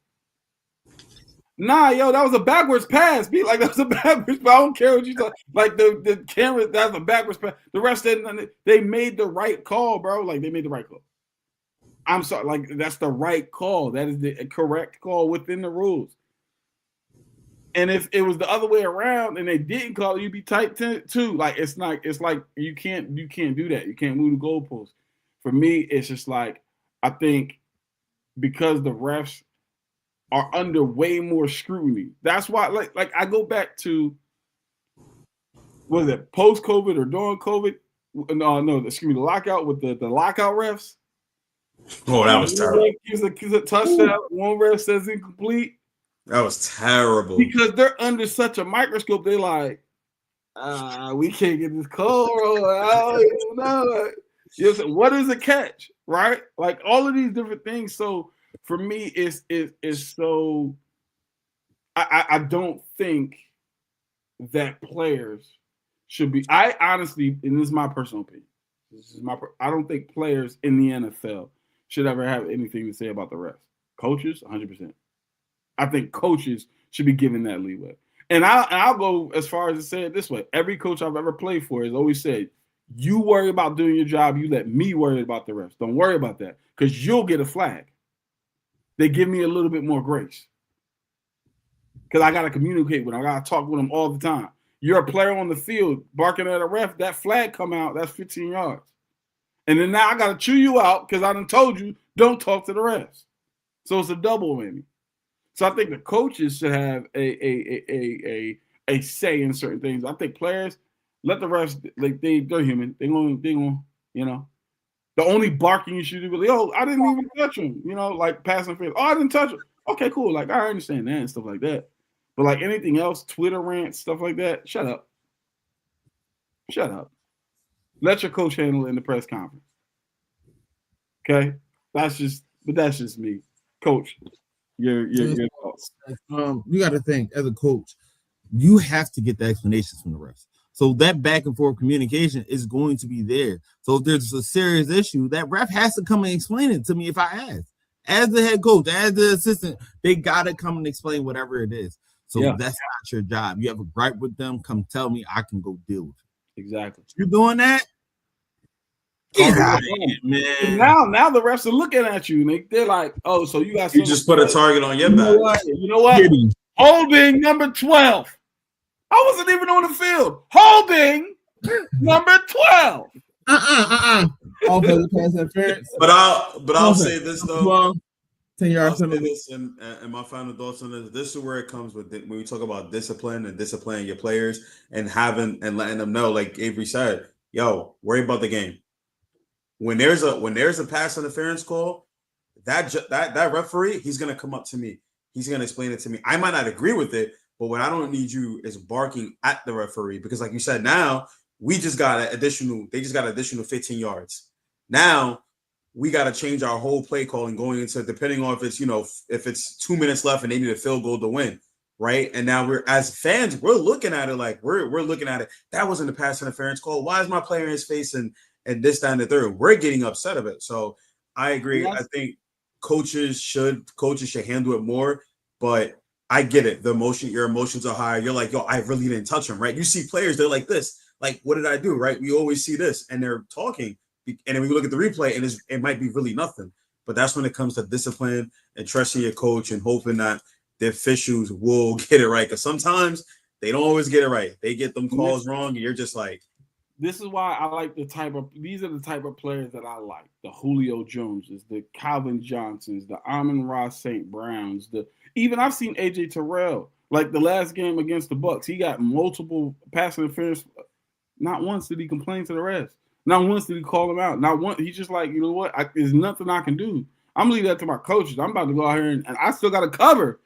[SPEAKER 2] nah, yo, that was a backwards pass. Be like, that was a backwards pass. I don't care what you thought. Like, the camera, that's a backwards pass. The rest didn't. They made the right call, bro. Like, they made the right call. I'm sorry. Like, that's the right call. That is the correct call within the rules. And if it was the other way around and they didn't call it, you'd be tight too. Like it's like you can't do that. You can't move the goalposts. For me, it's just like I think because the refs are under way more scrutiny. That's why, like I go back to, was it post COVID or during COVID? No, excuse me, the lockout with the lockout refs.
[SPEAKER 4] Oh, that was terrible.
[SPEAKER 2] One gives a touchdown, one ref says incomplete.
[SPEAKER 4] That was terrible.
[SPEAKER 2] Because they're under such a microscope, they're like, we can't get this call. I don't know. What is a catch, right? Like all of these different things. So for me, it's so. I don't think that players should be. I honestly, and this is my personal opinion. I don't think players in the NFL should ever have anything to say about the refs. Coaches, 100%. I think coaches should be given that leeway. And I'll go as far as to say it this way. Every coach I've ever played for has always said, you worry about doing your job, you let me worry about the refs. Don't worry about that because you'll get a flag. They give me a little bit more grace because I got to communicate with them. I got to talk with them all the time. You're a player on the field barking at a ref, that flag come out, that's 15 yards. And then now I got to chew you out because I done told you don't talk to the refs. So it's a double whammy. So I think the coaches should have a say in certain things. I think players let the refs, like they're human. They're gonna, you know. The only barking you should do is, I didn't even touch him. You know, like passing fair. I didn't touch him. Okay, cool. Like I understand that and stuff like that. But like anything else, Twitter rants, stuff like that, shut up. Shut up. Let your coach handle it in the press conference. Okay? That's just me. Coach, your thoughts.
[SPEAKER 3] You got to think, as a coach, you have to get the explanations from the refs. So that back and forth communication is going to be there. So if there's a serious issue, that ref has to come and explain it to me if I ask. As the head coach, as the assistant, they got to come and explain whatever it is. So that's not your job. You have a gripe with them, come tell me, I can go deal with it.
[SPEAKER 2] Exactly.
[SPEAKER 3] You doing that? Get out of here, man.
[SPEAKER 2] Now the refs are looking at you, Nick. They're like, oh, so you got
[SPEAKER 4] you just put a target on your back.
[SPEAKER 2] You know what? Holding number 12. I wasn't even on the field. Holding number 12.
[SPEAKER 3] Offensive pass interference.
[SPEAKER 4] But I'll say this though.
[SPEAKER 3] 10 yards.
[SPEAKER 4] I'll say this, and my final thoughts on this. This is where it comes with when we talk about discipline and disciplining your players and having and letting them know, like Avery said, yo, worry about the game. When there's a pass interference call, that referee, he's gonna come up to me. He's gonna explain it to me. I might not agree with it, but what I don't need you is barking at the referee because, like you said, now they just got additional 15 yards. Now we got to change our whole play calling going into, depending on if it's 2 minutes left and they need a field goal to win, right? And now we're, as fans, we're looking at it like we're looking at it. That wasn't a pass interference call. Why is my player in his face and this, that, and the third? We're getting upset of it. So I agree. Yes. I think coaches should handle it more, but I get it. Your emotions are high. You're like, yo, I really didn't touch him, right? You see players, they're like this, like, what did I do, right? We always see this, and they're talking, and then we look at the replay, and it might be really nothing. But that's when it comes to discipline and trusting your coach and hoping that the officials will get it right. Because sometimes they don't always get it right. They get them calls wrong, and you're just like.
[SPEAKER 2] This is why I like these are the type of players that I like. The Julio Joneses, the Calvin Johnsons, the Amon-Ra St. Browns, even I've seen AJ Terrell, like the last game against the Bucks. He got multiple pass interference. Not once did he complain to the refs. Not once did he call him out. Not once. He's just like, you know what? There's nothing I can do. I'm leaving that to my coaches. I'm about to go out here and I still got to cover.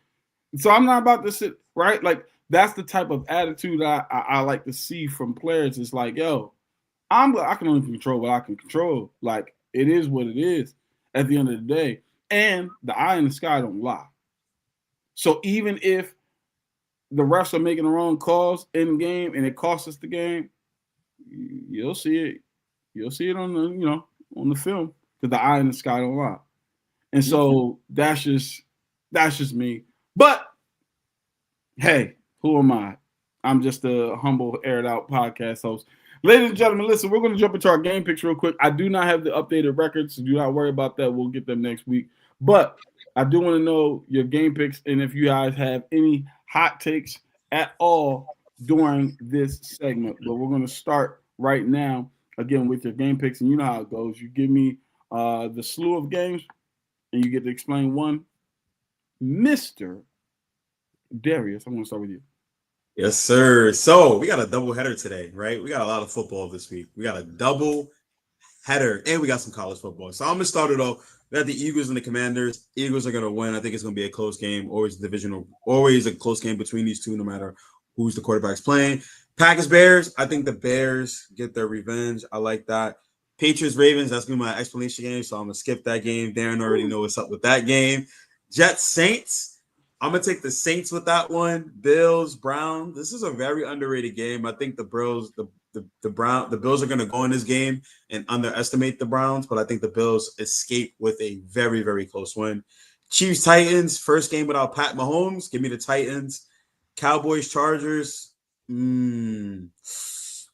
[SPEAKER 2] So I'm not about to sit, right? Like, that's the type of attitude I like to see from players. It's like, yo, I can only control what I can control. Like, it is what it is at the end of the day. And the eye in the sky don't lie. So even if the refs are making the wrong calls in the game and it costs us the game, you'll see it. You'll see it on the film because the eye in the sky don't lie. And so that's just me. But hey, who am I? I'm just a humble, aired out podcast host. Ladies and gentlemen, listen, we're going to jump into our game picks real quick. I do not have the updated records, so do not worry about that. We'll get them next week. But I do want to know your game picks and if you guys have any hot takes at all during this segment. But we're going to start right now again with your game picks, and you know how it goes. You give me the slew of games, and you get to explain one. Mr. Darius, I'm going to start with you.
[SPEAKER 4] Yes, sir. So we got a double header today, right? We got a lot of football this week. We got a double header, and we got some college football. So I'm gonna start it off. We got the Eagles and the Commanders. Eagles are gonna win. I think it's gonna be a close game. Always divisional. Always a close game between these two, no matter who's the quarterback's playing. Packers Bears. I think the Bears get their revenge. I like that. Patriots Ravens. That's gonna be my explanation game. So I'm gonna skip that game. Darren already know what's up with that game. Jets Saints. I'm gonna take the Saints with that one. Bills, Browns. This is a very underrated game. I think the Bills, the Bills are gonna go in this game and underestimate the Browns, but I think the Bills escape with a very, very close win. Chiefs, Titans, first game without Pat Mahomes. Give me the Titans. Cowboys, Chargers. I'm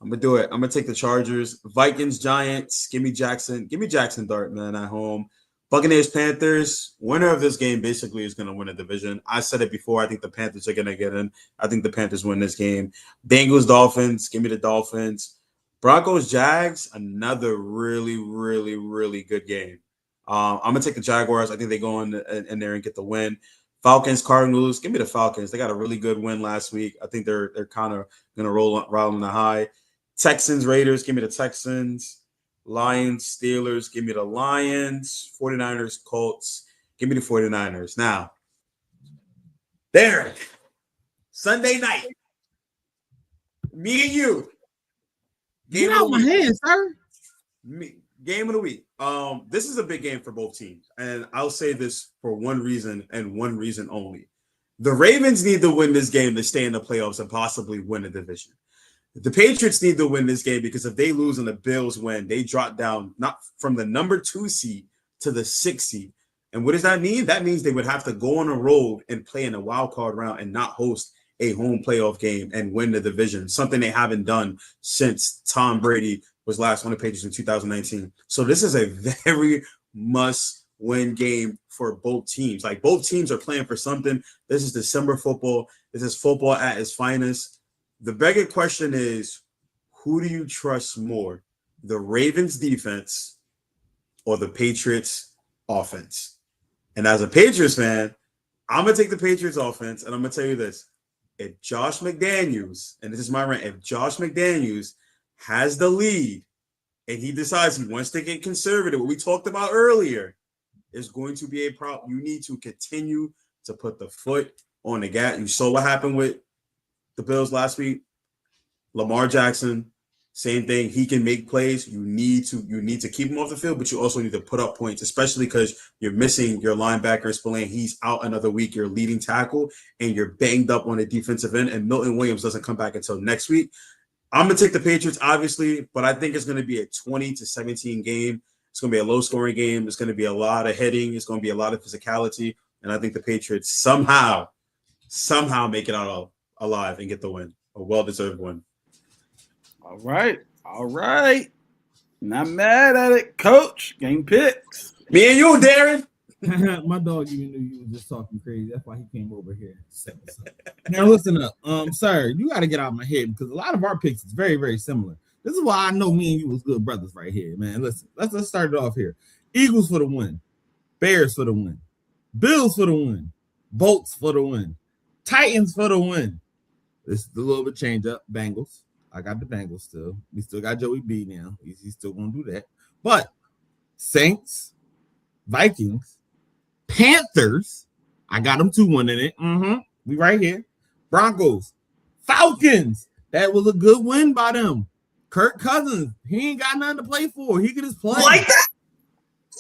[SPEAKER 4] gonna do it. I'm gonna take the Chargers. Vikings, Giants. Give me Jackson. Give me Jackson Dart, man, at home. Buccaneers, Panthers. Winner of this game basically is going to win a division. I said it before. I think the Panthers are going to get in. I think the Panthers win this game. Bengals, Dolphins. Give me the Dolphins. Broncos, Jags. Another really, really, really good game. I'm going to take the Jaguars. I think they go in there and get the win. Falcons, Cardinals. Give me the Falcons. They got a really good win last week. I think they're kind of going to roll on the high. Texans, Raiders. Give me the Texans. Lions, Steelers, give me the Lions. 49ers, Colts, give me the 49ers. Now, Derek, Sunday night, me and you.
[SPEAKER 3] Get out my hands, sir.
[SPEAKER 4] Game of the week. This is a big game for both teams. And I'll say this for one reason and one reason only. The Ravens need to win this game to stay in the playoffs and possibly win a division. The Patriots need to win this game because if they lose and the Bills win, they drop down not from the number 2 seed to the 6th seed. And what does that mean? That means they would have to go on a road and play in a wild card round and not host a home playoff game and win the division, something they haven't done since Tom Brady was last on the Patriots in 2019. So this is a very must-win game for both teams. Like, both teams are playing for something. This is December football. This is football at its finest. The bigger question is, who do you trust more, the Ravens defense or the Patriots offense? And as a Patriots fan, I'm going to take the Patriots offense, and I'm going to tell you this. If Josh McDaniels, and this is my rant, if Josh McDaniels has the lead and he decides he wants to get conservative, what we talked about earlier, is going to be a problem. You need to continue to put the foot on the gas. You saw what happened with the Bills last week. Lamar Jackson, same thing. He can make plays. You need to keep him off the field, but you also need to put up points, especially because you're missing your linebacker Spillane. He's out another week. Your leading tackle, and you're banged up on the defensive end. And Milton Williams doesn't come back until next week. I'm gonna take the Patriots, obviously, but I think it's gonna be a 20-17 game. It's gonna be a low-scoring game. It's gonna be a lot of heading. It's gonna be a lot of physicality, and I think the Patriots somehow make it out alive and get the win, a well-deserved win.
[SPEAKER 2] All right. Not mad at it, Coach. Game picks.
[SPEAKER 4] Me and you, Darren.
[SPEAKER 3] My dog even knew you was just talking crazy. That's why he came over here. Now listen up, sir. You got to get out of my head because a lot of our picks is very, very similar. This is why I know me and you was good brothers right here, man. Listen, let's start it off here. Eagles for the win, Bears for the win, Bills for the win, Bolts for the win, Titans for the win. This is a little bit change up. Bengals. I got the Bengals still. We still got Joey B now. He's still gonna do that. But Saints, Vikings, Panthers. I got them 2-1 in it. We right here. Broncos, Falcons. That was a good win by them. Kirk Cousins. He ain't got nothing to play for. He can just play.
[SPEAKER 4] Like that?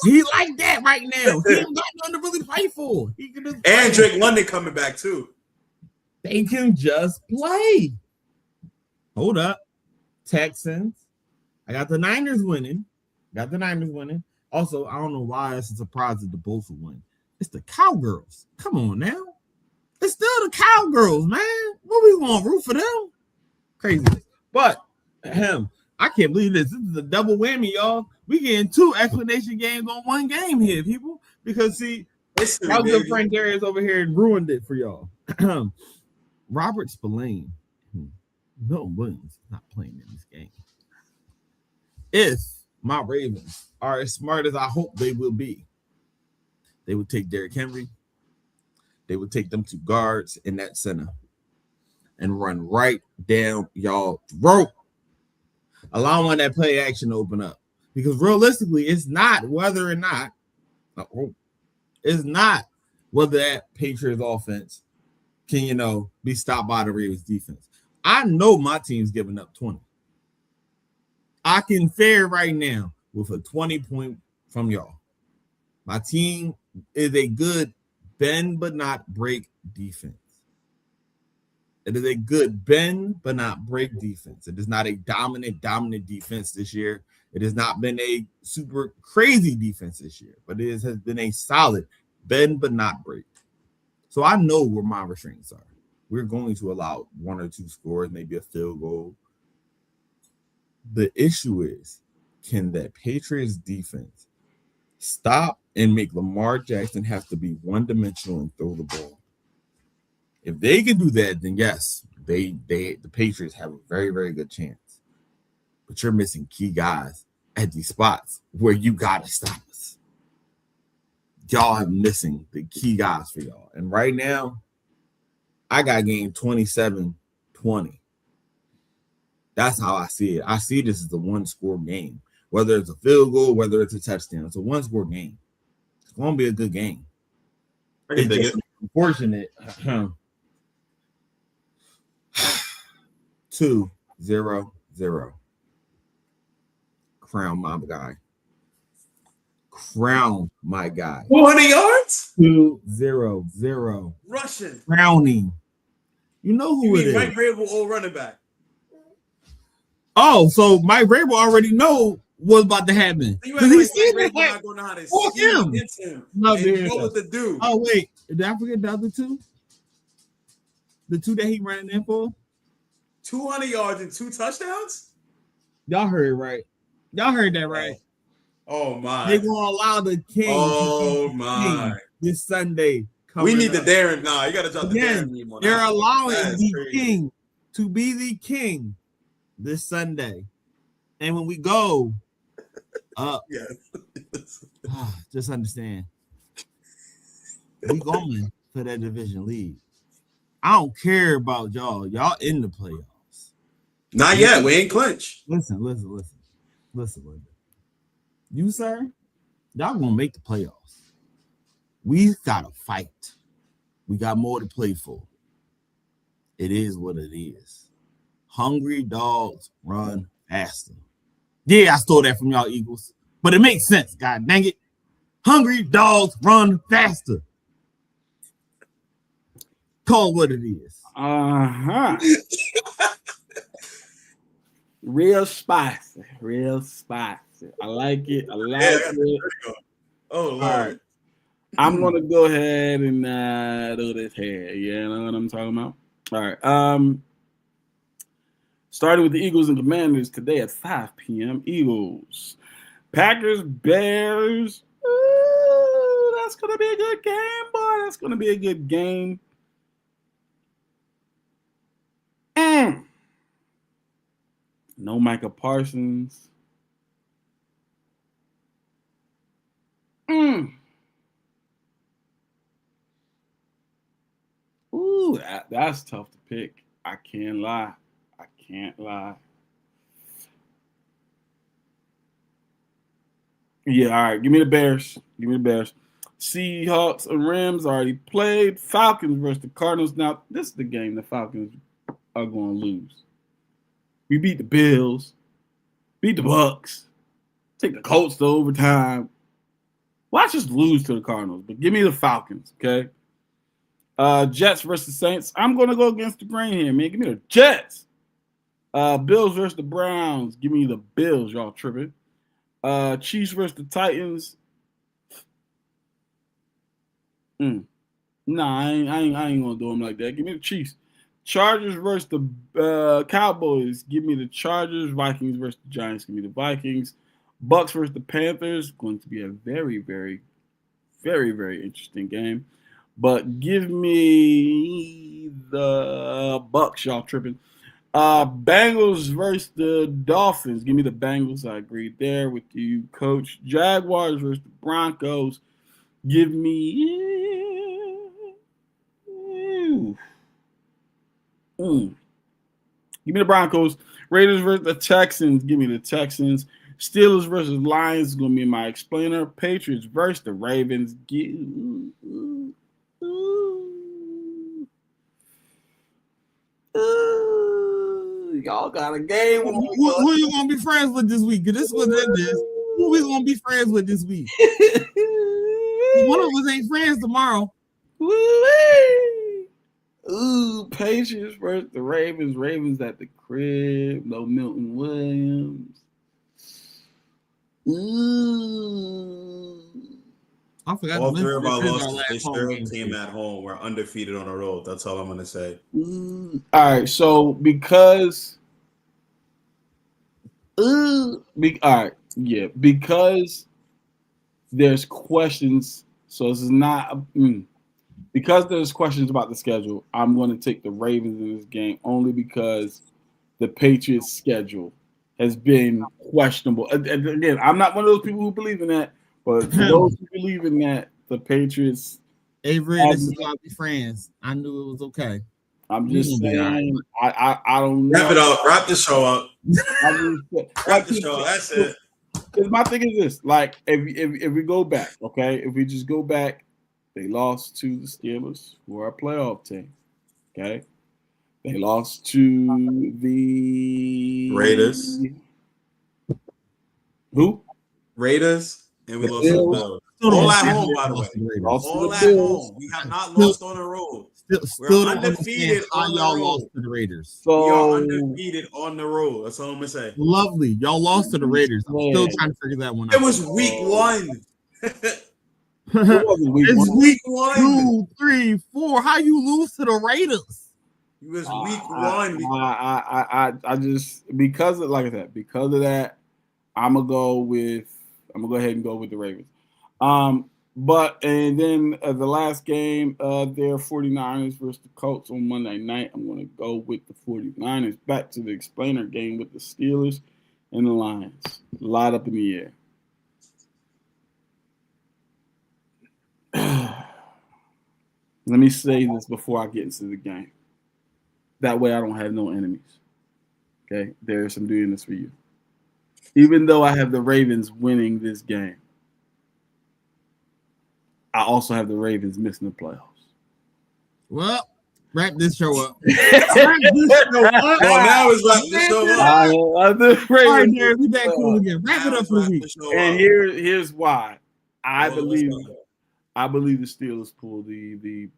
[SPEAKER 3] He like that right now. He ain't got nothing to really play for. He can just play.
[SPEAKER 4] And Drake London coming back too.
[SPEAKER 3] They can just play. Hold up. Texans. I got the Niners winning. Also, I don't know why it's a surprise that the Bolts will win. It's the Cowgirls. Come on now. It's still the Cowgirls, man. What we going to root for them? Crazy. But, I can't believe this. This is a double whammy, y'all. We getting 2 explanation games on 1 game here, people. Because, see, our good friend Darius over here ruined it for y'all. Robert Spillane, Milton Williams is not playing in this game. If my Ravens are as smart as I hope they will be, they would take Derrick Henry. They would take them 2 guards in that center and run right down y'all throat, allowing that play action to open up. Because realistically, it's not whether that Patriots offense can, be stopped by the Ravens defense. I know my team's giving up 20. I can fare right now with a 20-point from y'all. My team is a good bend but not break defense. It is a good bend but not break defense. It is not a dominant defense this year. It has not been a super crazy defense this year, but it has been a solid bend but not break. So I know where my restraints are. We're going to allow 1 or 2 scores, maybe a field goal. The issue is, can that Patriots defense stop and make Lamar Jackson have to be one-dimensional and throw the ball? If they can do that, then yes, the Patriots have a very, very good chance. But you're missing key guys at these spots where you got to stop us. Y'all are missing the key guys for y'all. And right now, I got game 27-20. That's how I see it. I see this as a 1-score game. Whether it's a field goal, whether it's a touchdown, it's a 1-score game. It's going to be a good game. It's just unfortunate. 2-0-0. Crown my guy.
[SPEAKER 4] 400 yards?
[SPEAKER 3] 2-0-0.
[SPEAKER 4] Rushing.
[SPEAKER 3] Crowning. You know who it is.
[SPEAKER 4] Mike Vrabel, old running back.
[SPEAKER 3] Oh, so Mike Vrabel already know what's about to happen.
[SPEAKER 4] Because
[SPEAKER 3] he's seen
[SPEAKER 4] Mike
[SPEAKER 3] it.
[SPEAKER 4] Vrabel not going to know how to
[SPEAKER 3] Fuck him.
[SPEAKER 4] against him.
[SPEAKER 3] No,
[SPEAKER 4] and
[SPEAKER 3] dude.
[SPEAKER 4] know what to do.
[SPEAKER 3] Oh, wait. Did I forget the other 2? The 2 that he ran in for?
[SPEAKER 4] 200 yards and 2 touchdowns?
[SPEAKER 3] Y'all heard it right. Y'all heard that right.
[SPEAKER 4] Oh, my.
[SPEAKER 3] They gonna allow the king.
[SPEAKER 4] Oh, my.
[SPEAKER 3] This Sunday.
[SPEAKER 4] We need
[SPEAKER 3] up.
[SPEAKER 4] the Darren. Nah, you got to drop the
[SPEAKER 3] Again,
[SPEAKER 4] Darren meme on
[SPEAKER 3] they're
[SPEAKER 4] that.
[SPEAKER 3] allowing
[SPEAKER 4] That's
[SPEAKER 3] the
[SPEAKER 4] crazy.
[SPEAKER 3] king to be the king this Sunday. And when we go up,
[SPEAKER 4] Yes.
[SPEAKER 3] just understand, we going for that division lead. I don't care about y'all. Y'all in the playoffs.
[SPEAKER 4] Not yet. We ain't clinch.
[SPEAKER 3] Listen. You, sir, y'all gonna make the playoffs. We gotta fight. We got more to play for. It is what it is. Hungry dogs run faster. Yeah, I stole that from y'all Eagles, but it makes sense. God dang it. Hungry dogs run faster. Call what it is.
[SPEAKER 2] Real spicy. I like it. It.
[SPEAKER 4] Oh, Lord.
[SPEAKER 2] All right. I'm gonna go ahead and do this here. You know what I'm talking about? All right. Starting with the Eagles and Commanders today at 5 p.m. Eagles, Packers, Bears. Ooh, that's gonna be a good game, boy. That's gonna be a good game. No Micah Parsons. Ooh, that's tough to pick. I can't lie. Yeah, all right. Give me the Bears. Seahawks and Rams already played. Falcons versus the Cardinals. Now, this is the game the Falcons are going to lose. We beat the Bills. Beat the Bucks. Take the Colts to overtime. Watch us lose to the Cardinals, but give me the Falcons, okay? Jets versus Saints. I'm going to go against the grain here, man. Give me the Jets. Bills versus the Browns. Give me the Bills. Y'all tripping. Chiefs versus the Titans. Nah, I ain't going to do them like that. Give me the Chiefs. Chargers versus the Cowboys. Give me the Chargers. Vikings versus the Giants. Give me the Vikings. Bucks versus the Panthers. Going to be a very, very, very, very interesting game. but give me the Bucks. Y'all tripping. Bengals versus the Dolphins. Give me the Bengals. I agree there with you, Coach. Jaguars versus the Broncos. Give me. Give me the Broncos. Raiders versus the Texans. Give me the Texans. Steelers versus Lions is going to be my explainer. Patriots versus the Ravens. Y'all got a game.
[SPEAKER 3] Who are you gonna be friends with this week? This was this. Who we gonna be friends with this week? One of us ain't friends tomorrow.
[SPEAKER 2] Ooh, Patriots versus the Ravens. Ravens at the crib. No Milton Williams. Ooh.
[SPEAKER 3] I forgot.
[SPEAKER 4] All three of our losses this year came at home. We're undefeated on the road. That's all I'm gonna say.
[SPEAKER 2] All right, so because because there's questions. So this is not because there's questions about the schedule. I'm going to take the Ravens in this game only because the Patriots' schedule has been questionable. And again, I'm not one of those people who believe in that, but for those who believe in that, the Patriots.
[SPEAKER 3] Avery, this is why we friends. I knew it was okay.
[SPEAKER 2] I'm just saying. I don't know.
[SPEAKER 4] Wrap it up. Wrap the show up. Wrap the show. That's it.
[SPEAKER 2] Because my thing is this: like, if we go back, okay, if we just go back, they lost to the Steelers, who are a playoff team. Okay, they lost to the
[SPEAKER 4] Raiders.
[SPEAKER 2] Who?
[SPEAKER 4] Raiders, and we lost to the Bills. All at home, by the way. All at home. We have not lost on the road.
[SPEAKER 3] Still
[SPEAKER 4] undefeated on the
[SPEAKER 3] y'all
[SPEAKER 4] road.
[SPEAKER 3] lost to the Raiders.
[SPEAKER 2] So
[SPEAKER 4] we are undefeated on the road. That's all I'm gonna say.
[SPEAKER 3] Lovely. Y'all lost to the Raiders. I'm still trying to figure that one out.
[SPEAKER 4] It was week one.
[SPEAKER 3] It's
[SPEAKER 4] week 1.
[SPEAKER 3] 2, 3, 4. How you lose to the Raiders?
[SPEAKER 4] It was week 1.
[SPEAKER 2] I just because of, like I said, because of that, I'm gonna go ahead and go with the Ravens. But and then the last game, their 49ers versus the Colts on Monday night. I'm going to go with the 49ers. Back to the explainer game with the Steelers and the Lions. A lot up in the air. Let me say this before I get into the game. That way I don't have no enemies. Okay? Darius, I'm doing this for you. Even though I have the Ravens winning this game, I also have the Ravens missing the playoffs.
[SPEAKER 3] Well, wrap this show up.
[SPEAKER 4] Well, now it's wrap this show up.
[SPEAKER 3] All right, Derek, we back cool again. Wrap it up for the week.
[SPEAKER 2] And here's why. I believe the Steelers pull the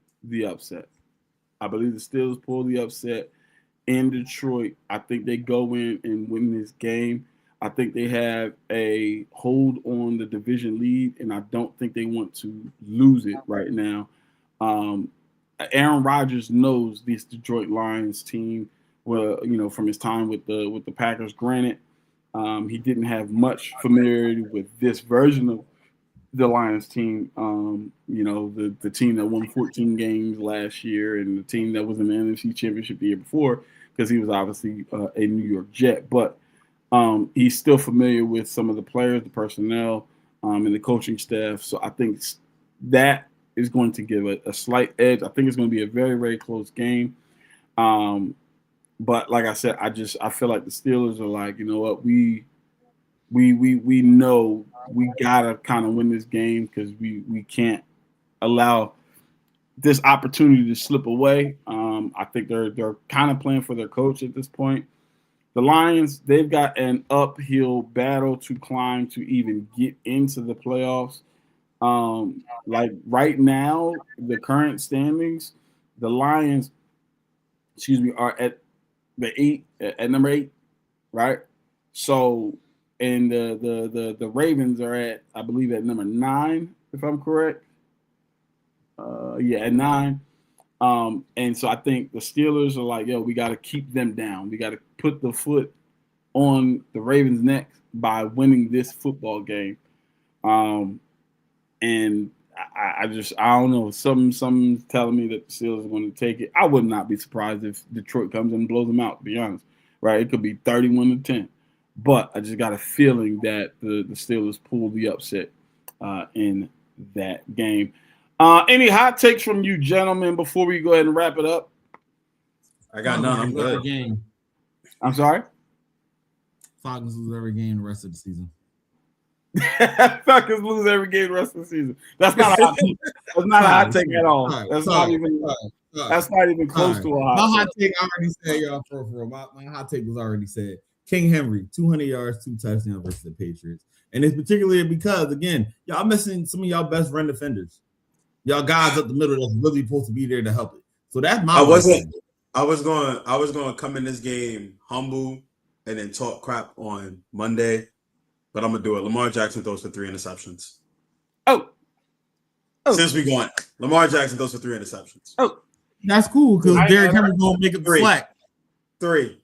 [SPEAKER 2] upset. I believe the Steelers pull the upset in Detroit. I think they go in and win this game. I think they have a hold on the division lead, and I don't think they want to lose it right now. Aaron Rodgers knows this Detroit Lions team, well, from his time with the Packers. Granted, he didn't have much familiarity with this version of the Lions team. The team that won 14 games last year, and the team that was in the NFC Championship the year before, because he was obviously a New York Jet, but. He's still familiar with some of the players, the personnel, and the coaching staff. So I think that is going to give a slight edge. I think it's going to be a very, very close game. But like I said, I feel like the Steelers are like, you know what, we know we gotta kind of win this game because we can't allow this opportunity to slip away. I think they're kind of playing for their coach at this point. The Lions, they've got an uphill battle to climb to even get into the playoffs. Like right now, the current standings, the Lions, are at number 8, right? So, and the Ravens are at, I believe, at number 9, if I'm correct. At 9. And so I think the Steelers are like, we got to keep them down. We got to put the foot on the Ravens' neck by winning this football game. And I don't know. Some telling me that the Steelers are going to take it. I would not be surprised if Detroit comes in and blows them out, to be honest. Right? It could be 31-10. But I just got a feeling that the Steelers pull the upset in that game. Any hot takes from you, gentlemen, before we go ahead and wrap it up?
[SPEAKER 4] I got none. I'm good.
[SPEAKER 3] Game.
[SPEAKER 2] I'm sorry?
[SPEAKER 3] Falcons lose every game the rest of the season.
[SPEAKER 2] Falcons lose every game the rest of the season. That's not a hot take. That's not a hot take at all. That's not even close to a hot take.
[SPEAKER 3] My hot take I already said, y'all, for real. My hot take was already said. King Henry, 200 yards, 2 touchdowns versus the Patriots. And it's particularly because, again, y'all missing some of y'all best run defenders. Y'all guys up the middle that's really supposed to be there to help it. So that's my
[SPEAKER 4] I was going to come in this game humble and then talk crap on Monday, but I'm going to do it. Lamar Jackson throws for 3 interceptions.
[SPEAKER 2] Oh.
[SPEAKER 4] Since we going, Lamar Jackson throws for 3 interceptions.
[SPEAKER 2] Oh.
[SPEAKER 3] That's cool because Derrick Henry's going to make up the slack.
[SPEAKER 4] 3.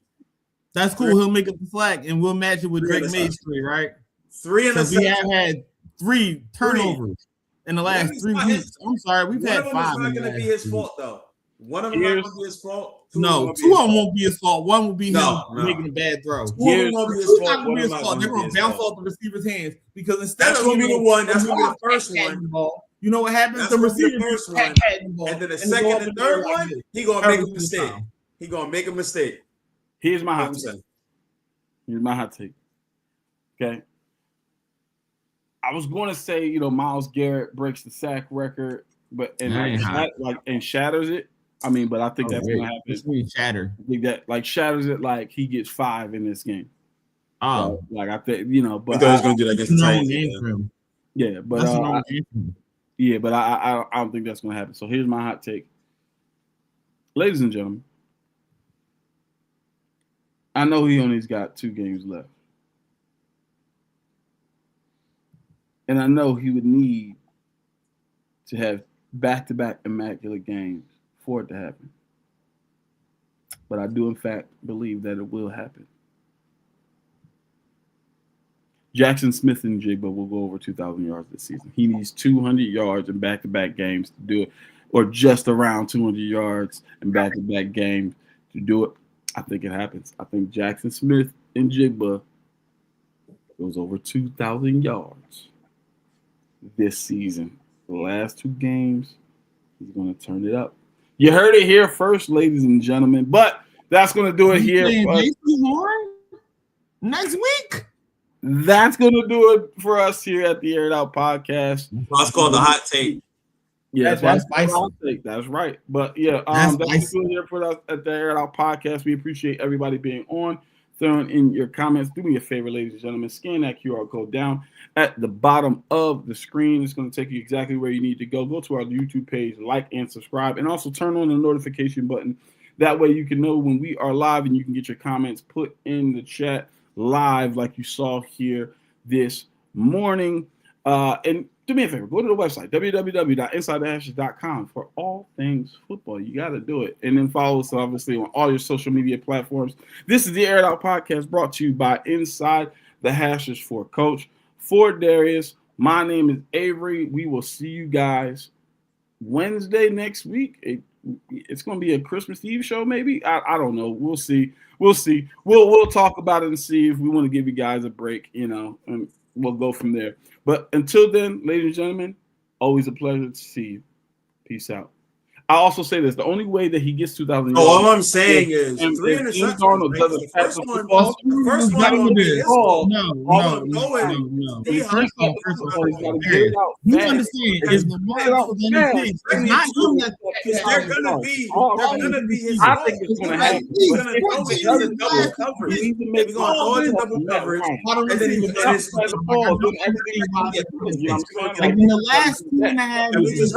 [SPEAKER 3] That's cool. He'll make up the slack, and we'll match it with Drake May's 3, right?
[SPEAKER 4] 3 interceptions.
[SPEAKER 3] We have had 3 turnovers in the last 3 weeks. I'm sorry, we've had 5.
[SPEAKER 4] One of them is not going to be his fault, though. One of them not going to be his fault.
[SPEAKER 3] No, 2 of them won't be his fault. One will be him making a bad throw. 2 of them won't be his fault. They're going to bounce off the receiver's hands because instead
[SPEAKER 4] that's going to be the one. That's going to be the first one.
[SPEAKER 3] You know what happens? The receiver
[SPEAKER 4] first one, and then the second and third one, he going to make a mistake. He going to make a mistake.
[SPEAKER 2] Here's my hot take. Here's my hot take. Okay. I was going to say, Myles Garrett breaks the sack record, but and shatters it. I mean, but I think that's going to happen.
[SPEAKER 3] It's going to shatter.
[SPEAKER 2] I think that shatters it like he gets 5 in this game.
[SPEAKER 3] Oh,
[SPEAKER 2] I think but
[SPEAKER 4] I was going to do that against the Titans.
[SPEAKER 2] Yeah, but but I don't think that's going to happen. So here's my hot take, ladies and gentlemen. I know he only's got 2 games left. And I know he would need to have back-to-back immaculate games for it to happen. But I do, in fact, believe that it will happen. Jackson Smith and Jigba will go over 2,000 yards this season. He needs 200 yards in back-to-back games to do it, or just around 200 yards in back-to-back games to do it. I think it happens. I think Jackson Smith and Jigba goes over 2,000 yards this season. The last 2 games, he's going to turn it up. You heard it here first, ladies and gentlemen. But that's going to do it here.
[SPEAKER 3] Next week.
[SPEAKER 2] That's going to do it for us here at the Air It Out Podcast.
[SPEAKER 4] That's called the hot take.
[SPEAKER 2] Yeah,
[SPEAKER 3] that's spicy.
[SPEAKER 2] That's right. But yeah, that's doing it for us at the Air It Out Podcast. We appreciate everybody being on, throwing in your comments. Do me a favor, ladies and gentlemen, scan that QR code down at the bottom of the screen. It's going to take you exactly where you need to go. Go to our YouTube page, like and subscribe, and also turn on the notification button. That way you can know when we are live and you can get your comments put in the chat live like you saw here this morning. And do me a favor, go to the website, www.insidethehashes.com for all things football. You got to do it. And then follow us, obviously, on all your social media platforms. This is the Air It Out Podcast brought to you by Inside the Hashes for Coach. For Darius, my name is Avery. We will see you guys Wednesday next week. It's going to be a Christmas Eve show, maybe. I don't know. We'll see. We'll talk about it and see if we want to give you guys a break, and we'll go from there. But until then, ladies and gentlemen, always a pleasure to see you. Peace out. I also say this: the only way that he gets 2,000 yards.
[SPEAKER 4] All I'm saying is 3 interceptions. The first one
[SPEAKER 3] you understand? Is Lamar for the picks? It's not him that's
[SPEAKER 4] they're gonna be his. I think it's gonna happen. He's gonna throw it double coverage. He's gonna throw it double coverage, and then he's gonna ball.
[SPEAKER 3] Like in the last 2.5 years.